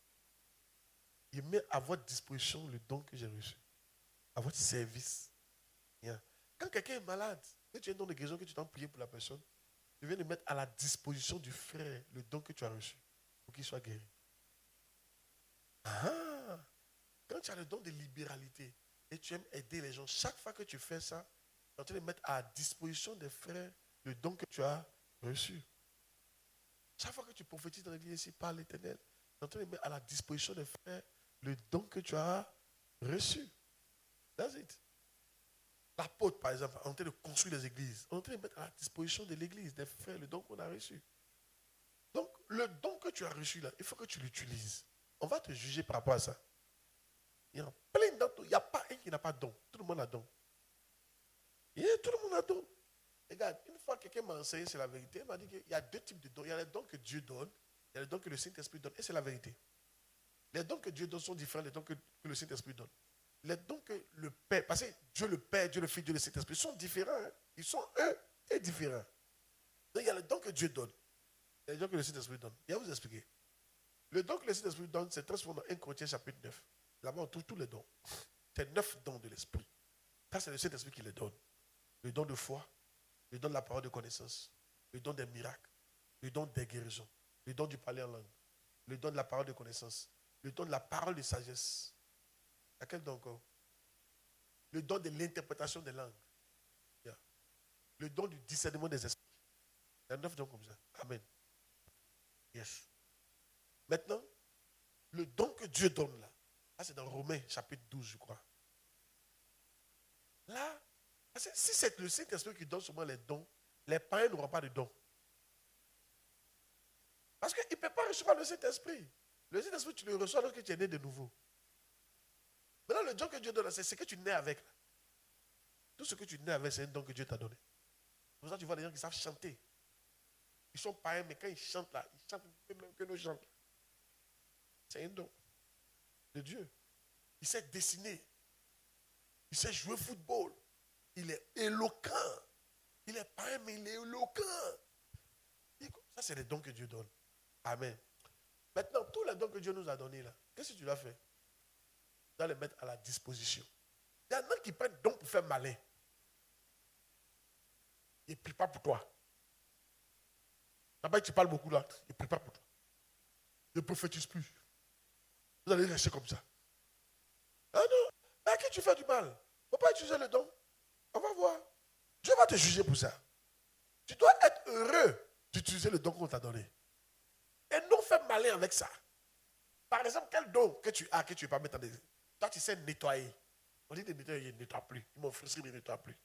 Il met à votre disposition le don que j'ai reçu. À votre service. Quand quelqu'un est malade, que tu as un don de guérison, que tu t'en prier pour la personne, Je viens de mettre à la disposition du frère le don que tu as reçu pour qu'il soit guéri. Ah, quand tu as le don de libéralité et tu aimes aider les gens, chaque fois que tu fais ça, tu es en train de mettre à la disposition des frères le don que tu as reçu. Chaque fois que tu prophétises dans l'église ici par l'Éternel, tu es en train de mettre à la disposition des frères le don que tu as reçu. That's it. L'apôtre, par exemple, est en train de construire des églises. On est en train de mettre à la disposition de l'église, des frères, le don qu'on a reçu. Donc, le don que tu as reçu là, il faut que tu l'utilises. On va te juger par rapport à ça. Il y a plein de dons. Il n'y a pas un qui n'a pas de don. Tout le monde a don. Tout le monde a don. Regarde, une fois quelqu'un m'a enseigné, c'est la vérité. Il m'a dit qu'il y a deux types de dons. Il y a les dons que Dieu donne, il y a les dons que le Saint-Esprit donne. Et c'est la vérité. Les dons que Dieu donne sont différents des dons que le Saint-Esprit donne. Les dons que le Père, parce que Dieu le Père, Dieu le Fils, Dieu le Saint-Esprit sont différents. Hein. Ils sont eux et différents. Donc il y a les dons que Dieu donne. Il y a les dons que le Saint-Esprit donne. Je vais vous expliquer. Le don que le Saint-Esprit donne, c'est très souvent dans 1 Corinthiens chapitre 9. Là-bas, on trouve tous les dons. C'est 9 dons de l'Esprit. Ça, c'est le Saint-Esprit qui les donne. Le don de foi, le don de la parole de connaissance, le don des miracles, le don des guérisons, le don du parler en langue, le don de la parole de connaissance, le don de la parole de sagesse. À quel don encore? Le don de l'interprétation des langues. Yeah. Le don du discernement des esprits. Il y a 9 dons comme ça. Amen. Yes. Maintenant, le don que Dieu donne là, c'est dans Romains chapitre 12, je crois. Là, si c'est le Saint-Esprit qui donne seulement les dons, les païens n'auront pas de dons. Parce qu'il ne peut pas recevoir le Saint-Esprit. Le Saint-Esprit, tu le reçois lorsque tu es né de nouveau. Maintenant, le don que Dieu donne, c'est ce que tu nais avec. Là. Tout ce que tu nais avec, c'est un don que Dieu t'a donné. C'est pour ça que tu vois des gens qui savent chanter. Ils sont païens, mais quand ils chantent là, ils chantent même que nous chantons. C'est un don de Dieu. Il sait dessiner. Il sait jouer au football. Il est éloquent. Il est païen, mais il est éloquent. Ça, c'est les dons que Dieu donne. Amen. Maintenant, tous les dons que Dieu nous a donnés là, qu'est-ce que tu dois faire? Tu dois les mettre à la disposition. Il y en a qui prennent don pour faire malin. Il ne prie pas pour toi. Là-bas, tu parles beaucoup là. Il ne prie pas pour toi. Il ne prophétise plus. Vous allez rester comme ça. Ah non, mais à qui tu fais du mal? Il ne faut pas utiliser le don. On va voir. Dieu va te juger pour ça. Tu dois être heureux d'utiliser le don qu'on t'a donné. Et non faire malin avec ça. Par exemple, quel don que tu as, que tu ne veux pas mettre en des... Toi, tu sais nettoyer. On dit de nettoyer, il ne nettoie plus. Il m'a frustré, il ne nettoie plus.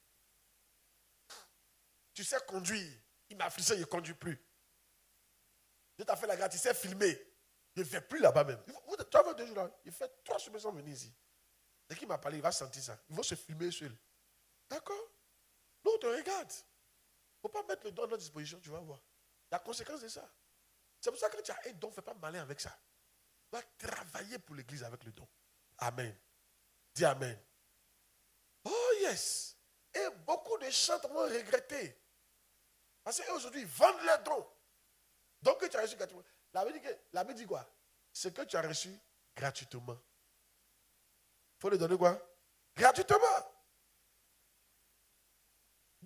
Tu sais conduire. Il m'a frustré, il ne conduit plus. Dieu t'a fait la grâce, tu sais filmer. Il ne fait plus là-bas même. Tu as vu 2 jours là, il fait 3 semaines sans venir ici. Dès qu'il m'a parlé, il va sentir ça. Il va se filmer seul. D'accord? Non, te regarde. Il ne faut pas mettre le don à notre disposition, tu vas voir. La conséquence de ça. C'est pour ça que quand tu as un don, ne fais pas malin avec ça. Tu dois travailler pour l'église avec le don. Amen. Dis Amen. Oh yes. Et beaucoup de chanteurs vont regretter. Parce qu'aujourd'hui, ils vendent leurs dons. Donc que tu as reçu gratuitement. La Bible dit quoi? Ce que tu as reçu gratuitement. Il faut le donner quoi? Gratuitement.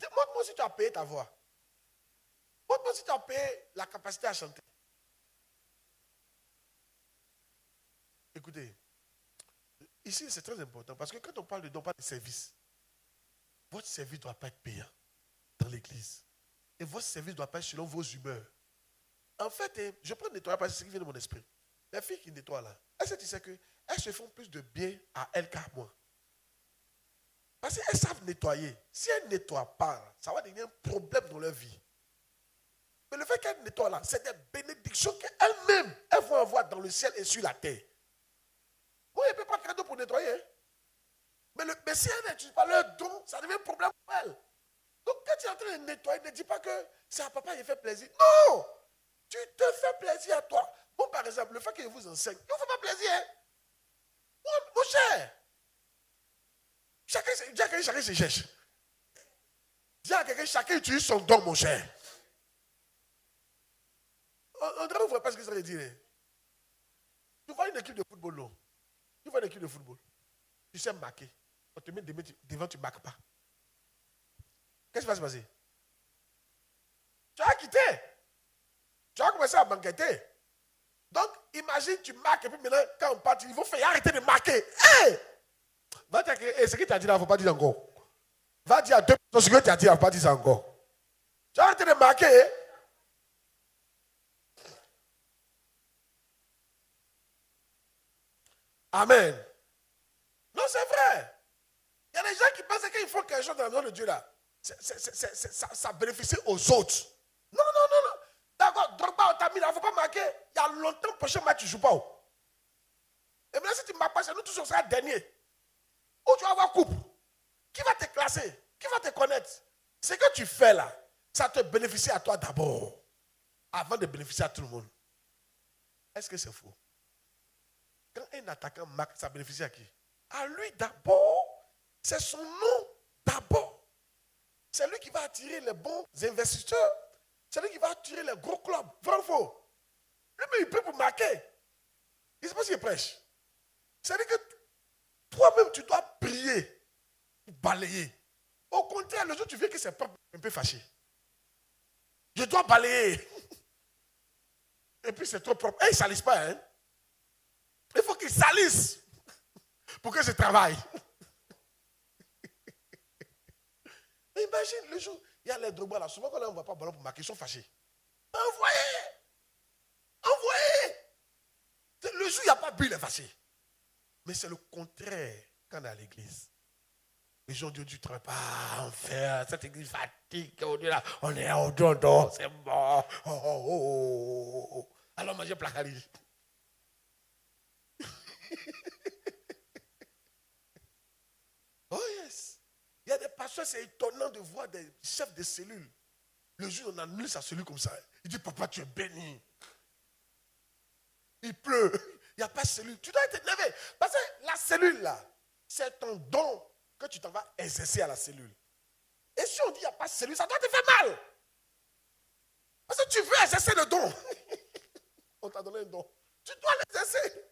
Montre-moi si tu as payé ta voix. Montre-moi si tu as payé la capacité à chanter. Écoutez, ici c'est très important parce que quand on parle de don, on parle de service. Votre service ne doit pas être payant dans l'église. Et votre service ne doit pas être selon vos humeurs. En fait, je prends le nettoyage parce que c'est ce qui vient de mon esprit. Les filles qui nettoient là, est-ce que tu sais qu'elles se font plus de bien à elles qu'à moi? Parce qu'elles savent nettoyer. Si elles ne nettoient pas, ça va devenir un problème dans leur vie. Mais le fait qu'elles nettoient là, c'est des bénédictions qu'elles-mêmes, elles vont avoir dans le ciel et sur la terre. Moi, je ne peux pas cadeau pour nettoyer. Hein? Mais si elles n'utilisent pas leur don, ça devient un problème pour elles. Donc quand tu es en train de nettoyer, ne dis pas que c'est à papa qui fait plaisir. Non! Tu te fais plaisir à toi. Bon, par exemple, le fait que je vous enseigne, il ne fait pas plaisir. Hein? Mon cher. Chacun se cherche. Dis à quelqu'un, chacun utilise son don, mon cher. On ne voit pas ce que ça veut dire. Tu vois une équipe de football, non? Tu vois une équipe de football. Tu sais marquer. On te met devant, tu ne marques pas. Qu'est-ce qui va se passer? Tu as qui banqueter. Tu vas commencer à banqueter. Donc, imagine, tu marques et puis maintenant, quand on part, il faut faire arrêter de marquer. Hey! Va dire que ce que tu as dit là, il ne faut pas dire encore. Va dire à deux personnes ce que tu as dit, il ne faut pas dire ça encore. Tu as arrêté de marquer. Amen. Non, c'est vrai. Il y a des gens qui pensent qu'ils font quelque chose dans la maison de Dieu là. Ça bénéficie aux autres. Non, non, non, non. D'accord, Drogba, on t'a mis là, il ne faut pas marquer. Il y a longtemps, le prochain match, tu ne joues pas. Et maintenant, si tu ne marques pas, c'est nous tous, on sera dernier. Ou tu vas avoir coupe. Qui va te classer? Qui va te connaître? Ce que tu fais là, ça te bénéficie à toi d'abord. Avant de bénéficier à tout le monde. Est-ce que c'est faux? Quand un attaquant marque, ça bénéficie à qui? À lui d'abord. C'est son nom d'abord. C'est lui qui va attirer les bons investisseurs. C'est lui qui va attirer les gros clubs. Vrai ou faux? Lui-même, il peut pour marquer. Il ne sait pas s'il prêche. C'est-à-dire que toi-même, tu dois prier pour balayer. Au contraire, le jour où tu viens que c'est pas un peu fâché. Je dois balayer. Et puis c'est trop propre. Et ils ne salissent pas. Hein? Il faut qu'ils salissent pour que je travaille. Mais imagine le jour, il y a les Drogba là. Souvent quand on ne voit pas ballon pour marquer, ils sont fâchés. Envoyez! Envoyez! Le jour où il n'y a pas but, il est fâché. Mais c'est le contraire quand on est à l'église. Les gens disent, tu ne travailles pas en faire, cette église fatigue, on est au don, c'est bon. Oh. Alors manger placari. Oh yes. Il y a des pasteurs, c'est étonnant de voir des chefs de cellules. Le jour où on annule sa cellule comme ça, il dit, papa, tu es béni. Il pleut. Il n'y a pas de cellule. Tu dois être énervé. Parce que la cellule là, c'est ton don que tu t'en vas exercer à la cellule. Et si on dit qu'il n'y a pas de cellule, ça doit te faire mal. Parce que tu veux exercer le don. On t'a donné un don. Tu dois l'exercer.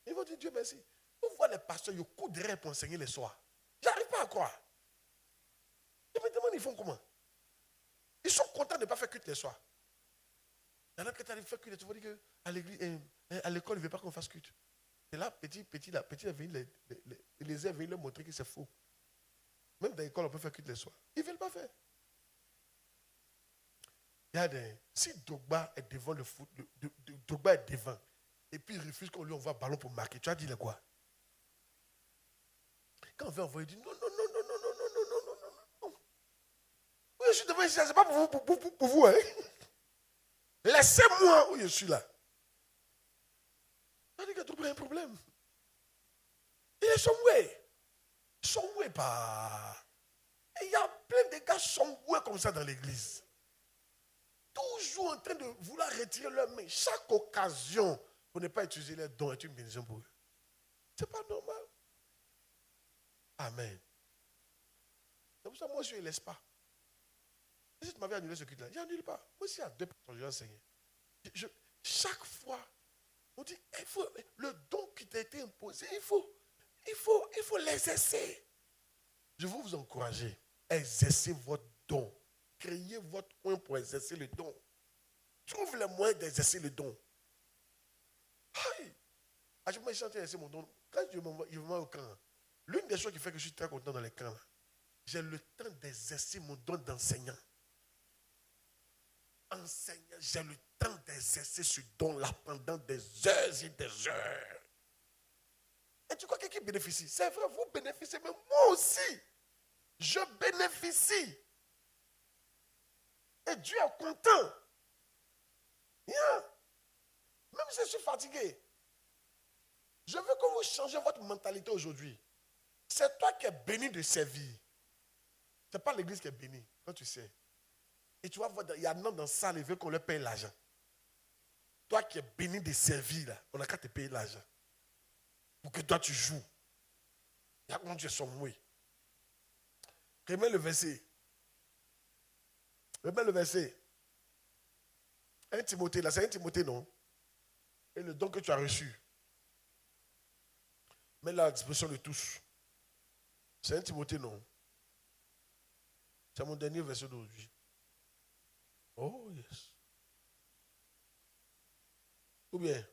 Ils vont dire Dieu merci. Vous voyez les pasteurs, ils couderaient pour enseigner les soirs. Je n'arrive pas à croire. Je me demande, ils font comment? Ils sont contents de ne pas faire culte les soirs. Il y en a qui arrivent à faire culte. Tu vas dire qu'à l'église, à l'école, ils ne veulent pas qu'on fasse culte. Et là, petit est venu les venus leur montrer que c'est faux. Même dans l'école, on peut faire culte les soirs. Ils ne veulent pas faire. Si Drogba est devant le foot, Drogba est devant, et puis il refuse qu'on lui envoie un ballon pour marquer, tu as dit quoi? Quand on veut envoyer, il dit non. Oui, je suis devant ici, ce n'est pas pour vous. Hein? Laissez-moi où je suis là. On dit que Drogba a un problème. Il est somewhere. Somewhere pas. Et il y a plein de gars somewhere comme ça dans l'église. Toujours en train de vouloir retirer leur main. Chaque occasion pour ne pas utiliser les dons est une bénédiction pour eux. Ce n'est pas normal. Amen. C'est pour ça que moi, je ne laisse pas. Si tu m'avais annulé ce culte-là, je n'annule pas. Moi, s'il y a deux personnes, je vais enseigner. Chaque fois, on dit, le don qui t'a été imposé, il faut l'exercer. Je veux vous encourager. Exercez votre don. Créez votre coin pour exercer le don. Trouve les moyens d'exercer le don. À chaque fois que je chante exercer mon don, quand je me mets au camp, l'une des choses qui fait que je suis très content dans les camps, j'ai le temps d'exercer mon don d'enseignant. Enseignant, j'ai le temps d'exercer ce don-là pendant des heures et des heures. Et tu crois que qui bénéficie? C'est vrai, vous bénéficiez, mais moi aussi, je bénéficie. Et Dieu est content. Yeah. Même si je suis fatigué, je veux que vous changez votre mentalité aujourd'hui. C'est toi qui es béni de servir. Ce n'est pas l'église qui est bénie, quand tu sais. Et tu vas voir, il y a un homme dans la salle, il veut qu'on leur paye l'argent. Toi qui es béni de servir, là, on n'a qu'à te payer l'argent. Pour que toi tu joues. Il y a comment tu es sommé. Remets le verset. Remets le verset. 1 Timothée, là, c'est 1 Timothée, non? Et le don que tu as reçu. Mets-le à la disposition de tous. C'est 1 Timothée, non? C'est mon dernier verset d'aujourd'hui. Oh, yes. Ou bien?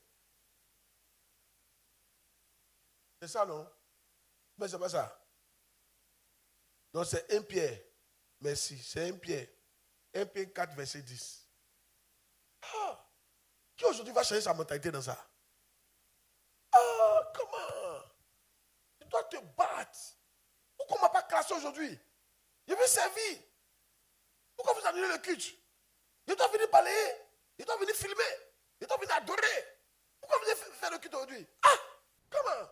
C'est ça, non? Mais c'est pas ça. Non, c'est 1 Pierre. Merci, c'est 1 Pierre. 1 Pierre 4, verset 10. Ah! Qui aujourd'hui va changer sa mentalité dans ça? Ah, comment? Tu dois te battre. Pourquoi on ne m'a pas classé aujourd'hui? Je veux servir. Pourquoi vous annulez le culte? Je dois venir balayer. Je dois venir filmer. Je dois venir adorer. Pourquoi vous venez faire le culte aujourd'hui? Ah! Comment?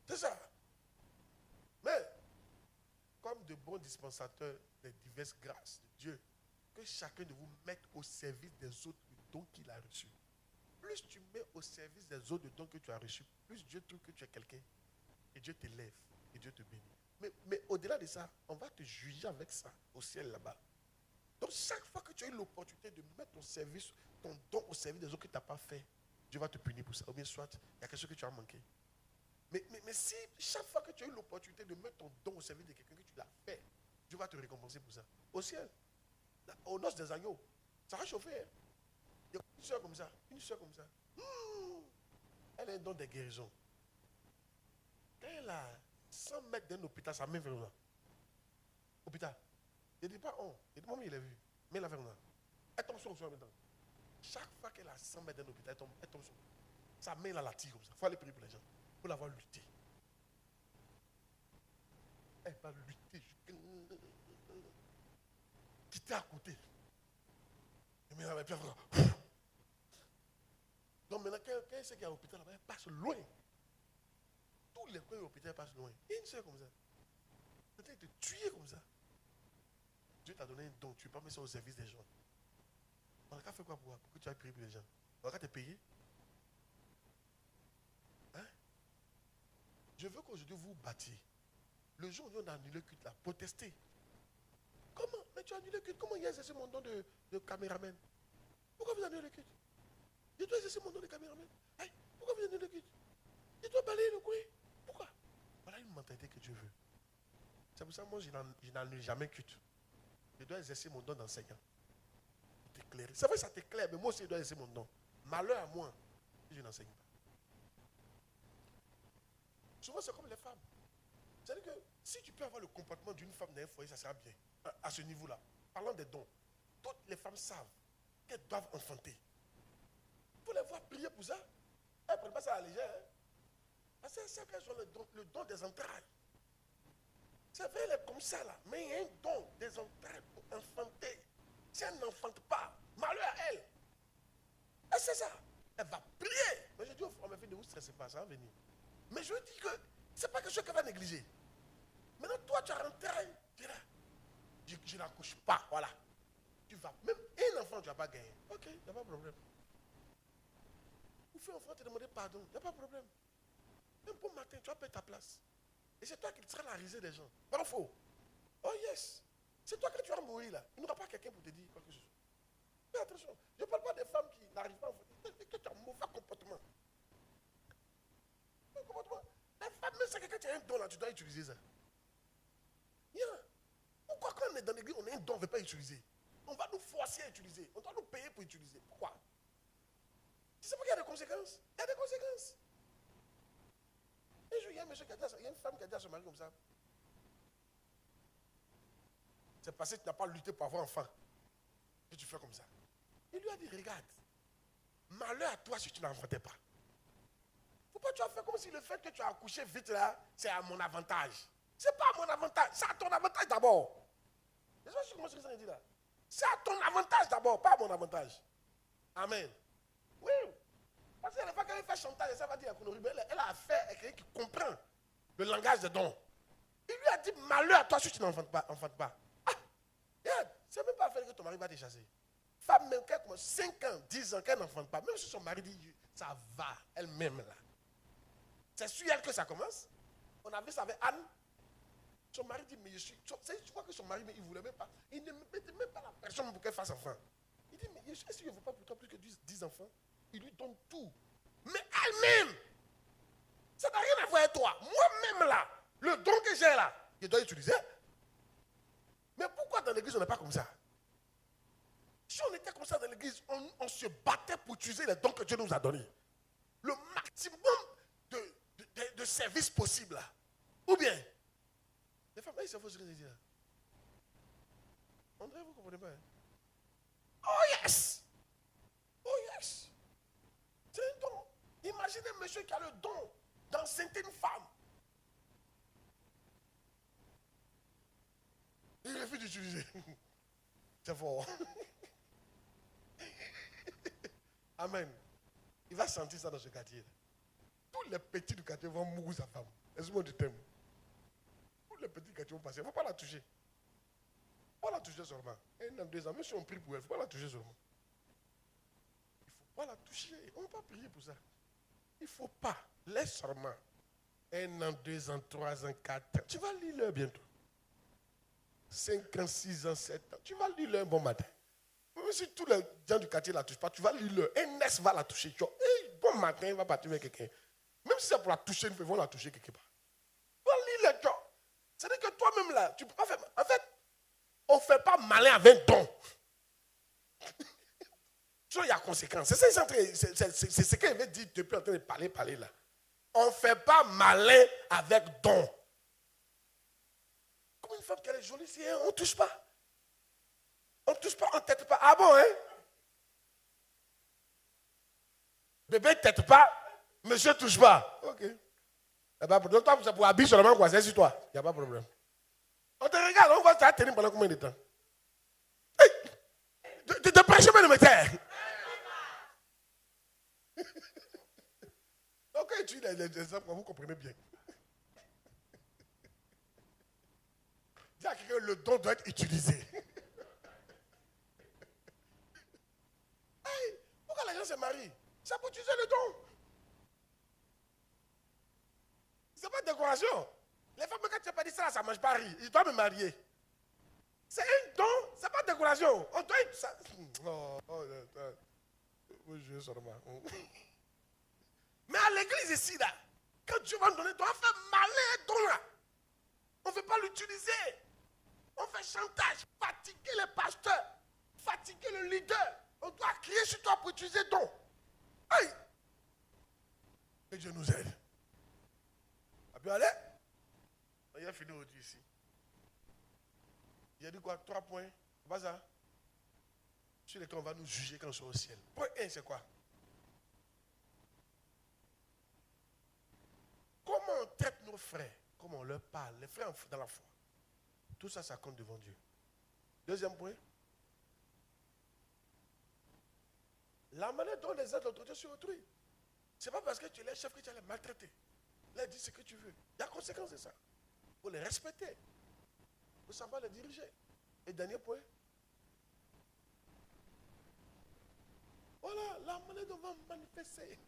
C'est ça. Mais, comme de bons dispensateurs des diverses grâces de Dieu, que chacun de vous mette au service des autres le don qu'il a reçu. Plus tu mets au service des autres le don que tu as reçu, plus Dieu trouve que tu es quelqu'un. Et Dieu t'élève. Et Dieu te bénit. Mais au-delà de ça, on va te juger avec ça au ciel là-bas. Donc chaque fois que tu as eu l'opportunité de mettre ton don au service des autres que tu n'as pas fait, Dieu va te punir pour ça. Ou bien soit, il y a quelque chose que tu as manqué. Mais si chaque fois que tu as eu l'opportunité de mettre ton don au service de quelqu'un que tu l'as fait, Dieu va te récompenser pour ça. Au ciel, aux noces des agneaux, ça va chauffer. Hein? Il y a une soeur comme ça, elle a un don de guérison. Quand elle a 100 mètres d'un hôpital, sa main fait là. Hôpital. Je ne dis pas on. Je dis, maman, il a vu. Mais elle a fait là. Elle tombe sur le sol maintenant. Chaque fois qu'elle a 100 mètres d'un hôpital, elle tombe sur le sol. Sa main là la tire comme ça. Il faut aller prier pour les gens. Il faut l'avoir lutté. Elle va lutter. Quitter à côté. Mais elle va bien faire. Donc maintenant, quand elle sait qu'il y a un hôpital là-bas, elle passe loin. Tous les coins de l'hôpital passent loin. Une seule comme ça. Peut-être te tuer comme ça. Dieu t'a donné un don, tu ne peux pas mettre ça au service des gens. On a qu'à faire quoi pour que tu ailles prier pour les gens? On a qu'à te payer? Hein? Je veux qu'aujourd'hui vous bâtiez. Le jour où on a annulé le culte là, protestez. Comment? Mais tu as annulé le culte. Comment il y a exercé mon don de caméraman? Pourquoi vous annulez le culte? Je dois exercer mon don de caméraman. Hey, pourquoi vous annulez le culte? Je dois balayer le coin. Pourquoi? Voilà une mentalité que Dieu veut. C'est pour ça que moi, je n'annule jamais culte. Je dois exercer mon don d'enseignant. T'éclairer. C'est vrai que ça t'éclaire, mais moi aussi, je dois exercer mon don. Malheur à moi, si je n'enseigne pas. Souvent, c'est comme les femmes. C'est-à-dire que si tu peux avoir le comportement d'une femme dans un foyer, ça sera bien. À ce niveau-là. Parlant des dons, toutes les femmes savent qu'elles doivent enfanter. Il faut les voir prier pour ça. Elles ne prennent pas ça à la légère. Hein? Parce que c'est qu'elles ont le don des entrailles. C'est vrai, elle est comme ça là. Mais il y a un don des entrailles pour enfanter. Si elle n'enfante pas, malheur à elle. Et c'est ça. Elle va prier. Mais je dis aux femmes, ne vous stressez pas, ça va venir. Mais je dis que ce n'est pas quelque chose qu'elle va négliger. Maintenant, toi, tu as rentré, tu dis là, je n'accouche pas, voilà. Tu vas, même un enfant, tu n'as pas gagné. Ok, il n'y a pas de problème. Ou fais un enfant te demander pardon, il n'y a pas de problème. Un bon matin, tu vas payer ta place. Et c'est toi qui seras la risée des gens. Pas faux. Oh yes. C'est toi que tu vas mourir là. Il n'y aura pas quelqu'un pour te dire quoi que ce soit. Fais attention. Je ne parle pas des femmes qui n'arrivent pas à enfanter. Que tu as un mauvais comportement. Les femmes, même si quelqu'un a un don là, tu dois utiliser ça. Yeah. Pourquoi quand on est dans l'église, on a un don, on ne veut pas utiliser? On va nous forcer à utiliser. On doit nous payer pour utiliser. Pourquoi? Tu sais pas qu'il y a des conséquences? Il y a des conséquences. Et il y a un monsieur qui a dit il y a une femme qui a dit à son mari comme ça. C'est parce que tu n'as pas lutté pour avoir enfant que tu fais comme ça. Il lui a dit, regarde, malheur à toi si tu n'enfantais pas. Pourquoi tu as fait comme si le fait que tu as accouché vite là, c'est à mon avantage? C'est pas à mon avantage, c'est à ton avantage d'abord. C'est ça que ça dit là. C'est à ton avantage d'abord, pas à mon avantage. Amen. Oui. Parce que la fois qu'elle fait chantage, ça va dire elle a affaire à quelqu'un qui comprend le langage des dons. Il lui a dit, malheur à toi si tu n'enfantes pas. Ah, regarde, c'est même pas affaire que ton mari va te chasser. Femme, même qu'elle commence 5 ans, 10 ans, qu'elle n'enfante pas, même si son mari dit, ça va, elle-même là. C'est sur elle que ça commence. On a vu ça avec Anne. Son mari dit, mais je suis. Tu vois que son mari, il ne voulait même pas. Il ne mettait même pas la personne pour qu'elle fasse enfant. Il dit, mais est-ce qu'il ne veut pas pour toi plus que 10 enfants? Il lui donne tout. Mais elle-même, ça n'a rien à voir avec toi. Moi-même là, le don que j'ai là, je dois utiliser. Mais pourquoi dans l'église on n'est pas comme ça? Si on était comme ça dans l'église, on se battait pour utiliser les dons que Dieu nous a donnés. Le maximum de services possibles. Là. Ou bien, les femmes, il faut ce que je dis là. André, vous ne comprenez pas. Hein? Oh yes! Oh yes! C'est un don. Imaginez un monsieur qui a le don d'enceinte une femme. Il refuse d'utiliser. C'est fort. Amen. Il va sentir ça dans ce quartier. Tous les petits du quartier vont mourir sa femme. Excuse-moi du terme. Tous les petits du quartier vont passer. Il ne faut pas la toucher. Il ne faut pas la toucher seulement. 1 an, 2 ans, même si on prie pour elle, il ne faut pas la toucher seulement. Il ne faut pas la toucher. On ne peut pas prier pour ça. Il ne faut pas. Laisse seulement. 1 an, 2 ans, 3 ans, 4 ans. Tu vas lire l'heure bientôt. 5 ans, 6 ans, 7 ans. Tu vas lire l'heure un bon matin. Même si tous les gens du quartier ne la touchent pas, tu vas lire l'heure. Un nest va la toucher. Tu vois, hey, bon matin, il va partir avec quelqu'un. Même si c'est pour la toucher, ils vont la toucher quelque part. Tu vas lire l'heure. C'est-à-dire que toi-même là, tu ne peux pas faire. En fait, on ne fait pas malin avec don. Tu vois, il y a conséquence. C'est ce qu'il veut dire depuis en train de parler là. On ne fait pas malin avec don. Comme une femme qui est jolie, on ne touche pas. On ne touche pas, on ne tête pas. Ah bon, hein? Bébé ne tête pas, monsieur ne touche pas. Ok. Donc toi, c'est pour habiller seulement quoi, c'est sur toi. Il n'y a pas de problème. On te regarde, on va ça tenir pendant combien de temps? Hey! De prêcher même le métier. Donc quand tu dis les exemples, vous comprenez bien. Dis à quelqu'un, le don doit être utilisé. Hey, pourquoi les gens se marient? C'est pour utiliser le don. C'est pas de décoration. Les femmes, quand tu n'as pas dit ça, ça ne mange pas rire. Ils doivent me marier. C'est un don, c'est pas de décoration. On doit être ça. Je seulement. Mais à l'église ici, là, quand Dieu va nous donner, on doit faire malin don là. On ne veut pas l'utiliser. On fait chantage, fatiguer les pasteurs, fatiguer le leader. On doit crier sur toi pour utiliser don. Aïe! Que Dieu nous aide. A pu aller? Il a fini aujourd'hui ici. Il a dit quoi? 3 points. Pas ça? Sur lesquels on va nous juger quand on sera au ciel. Point 1, c'est quoi? Comment on traite nos frères? Comment on leur parle? Les frères dans la foi. Tout ça, ça compte devant Dieu. Deuxième point. La manière dont les aides l'autorité sur autrui. Ce n'est pas parce que tu es le chef que tu vas les maltraiter. Là, dis ce que tu veux. Il y a conséquence de ça. Il faut les respecter. Il faut savoir les diriger. Et dernier point. Voilà, la manière dont on va manifester.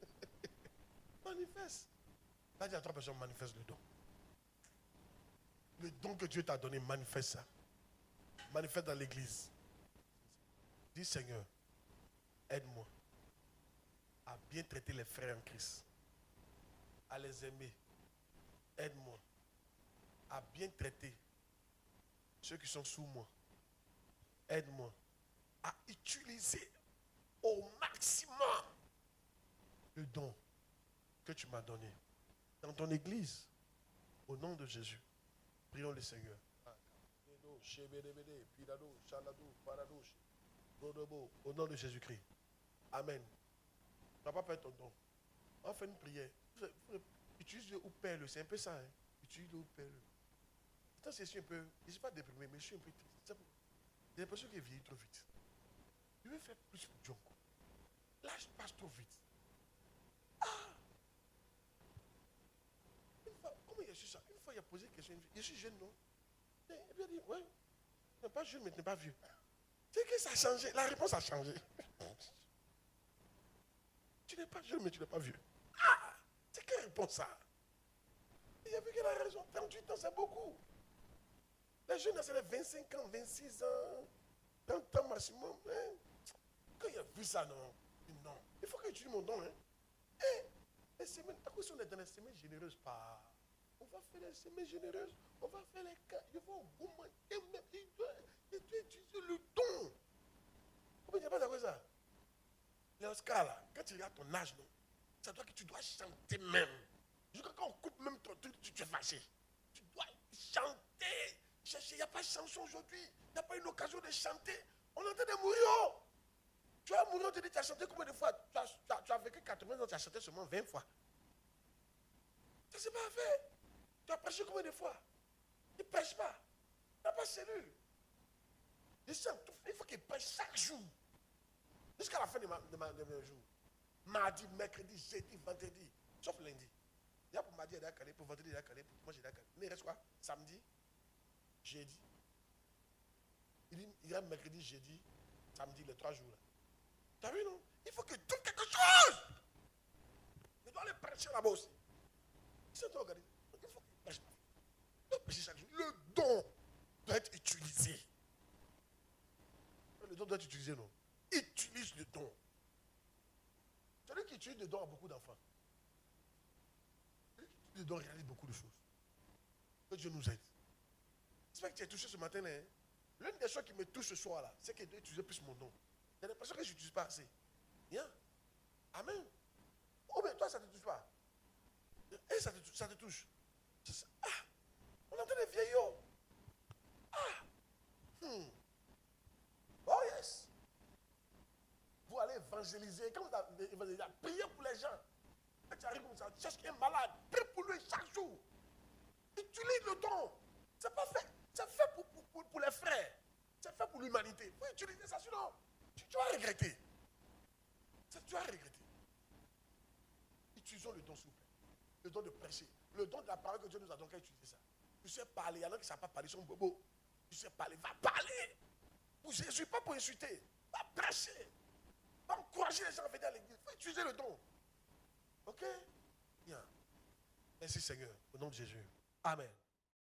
Manifeste. Là, il y a 3 personnes qui manifestent le don. Le don que Dieu t'a donné, manifeste ça. Manifeste dans l'église. Dis Seigneur, aide-moi à bien traiter les frères en Christ. À les aimer. Aide-moi à bien traiter ceux qui sont sous moi. Aide-moi à utiliser au maximum le don que tu m'as donné dans ton église. Au nom de Jésus, prions le Seigneur. Au nom de Jésus-Christ. Amen. Tu ne vas pas perdre ton don. On fait une prière. Utilise-le ou perds-le. C'est un peu ça. Hein? Utilise-le ou perds-le. Attends, je suis un peu. Je ne suis pas déprimé, mais je suis un peu triste. J'ai l'impression qu'il vieillit trop vite. Je veux faire plus pour John. L'âge passe trop vite. Ah! Une fois, comment il a su ça? Une fois, il a posé une question. Je suis jeune, non? Et puis il a dit, ouais. Tu n'es pas jeune, mais tu n'es pas vieux. C'est que ça a changé. La réponse a changé. Tu n'es pas jeune, mais tu n'es pas vieux. Ah! C'est quelle réponse ça? Il a vu qu'il a raison. 38 ans, c'est beaucoup. Les jeunes, c'est les 25 ans, 26 ans, 30 ans maximum. Hein? Quand il a vu ça, non. Il faut que tu dises mon don. Hein? Les semaines, à cause on est dans les semaines généreuses, pas. On va faire les semaines généreuses, on va faire les cas, il faut augmenter, il doit utiliser le don. Pourquoi il n'y a pas d'accord ça? Oscar, là, quand tu regardes ton âge, non, c'est toi que tu dois chanter même. Quand on coupe même ton truc, tu es fâché. Tu dois chanter. Chercher, il n'y a pas de chanson aujourd'hui. Il n'y a pas une occasion de chanter. On est en train de mourir. Oh. Tu vas mourir, on te dit, tu as chanté combien de fois? Tu as vécu 80 ans, tu as chanté seulement 20 fois. Ça, c'est pas fait. Tu as prêché combien de fois? Tu ne prêches pas. Tu n'as pas de cellule. Il faut qu'il prêche chaque jour. Jusqu'à la fin de mes jours. Mardi, mercredi, jeudi, vendredi. Sauf lundi. Il y a pour mardi, il y a calé, pour vendredi, il y a calé, pour dimanche, il y a calé. Mais il reste quoi? Samedi, jeudi. Il y a mercredi, jeudi, samedi, les 3 jours. Tu as vu, non? Il faut que tu trouves quelque chose. Tu dois aller prêcher là-bas aussi. C'est toi, regardez. Il faut qu'il prêche. Il doit prêcher chaque jour. Le don doit être utilisé. Le don doit être utilisé, non? Utilise le don. Celui qui utilise le don a beaucoup d'enfants. Celui qui utilise le don réalise beaucoup de choses. Que Dieu nous aide. J'espère que tu es touché ce matin. Hein? L'une des choses qui me touche ce soir là, c'est qu'il doit utiliser plus mon don. J'ai l'impression que je n'utilise pas assez. Bien. Amen. Oh, mais toi, ça ne te touche pas. Et ça te touche. Ah, on est en train de vieillir. Ah. Oh, yes. Vous allez évangéliser. Quand vous allez évangéliser, priez pour les gens. Quand tu arrives comme ça, tu cherches un malade, prie pour lui chaque jour. Utilise le don. C'est pas fait. C'est fait pour les frères. C'est fait pour l'humanité. Il faut utiliser ça, sinon tu vas regretter. Tu vas regretter. Utilisons le don, s'il vous plaît. Le don de prêcher. Le don de la parole que Dieu nous a donné, utiliser ça. Tu sais parler. Il y en a qui ne savent pas parler, ils sont bobos. Tu sais parler, va parler. Pour Jésus, pas pour insulter. Va prêcher. Va encourager les gens à venir à l'église. Il faut utiliser le don. Ok? Bien. Merci Seigneur. Au nom de Jésus. Amen.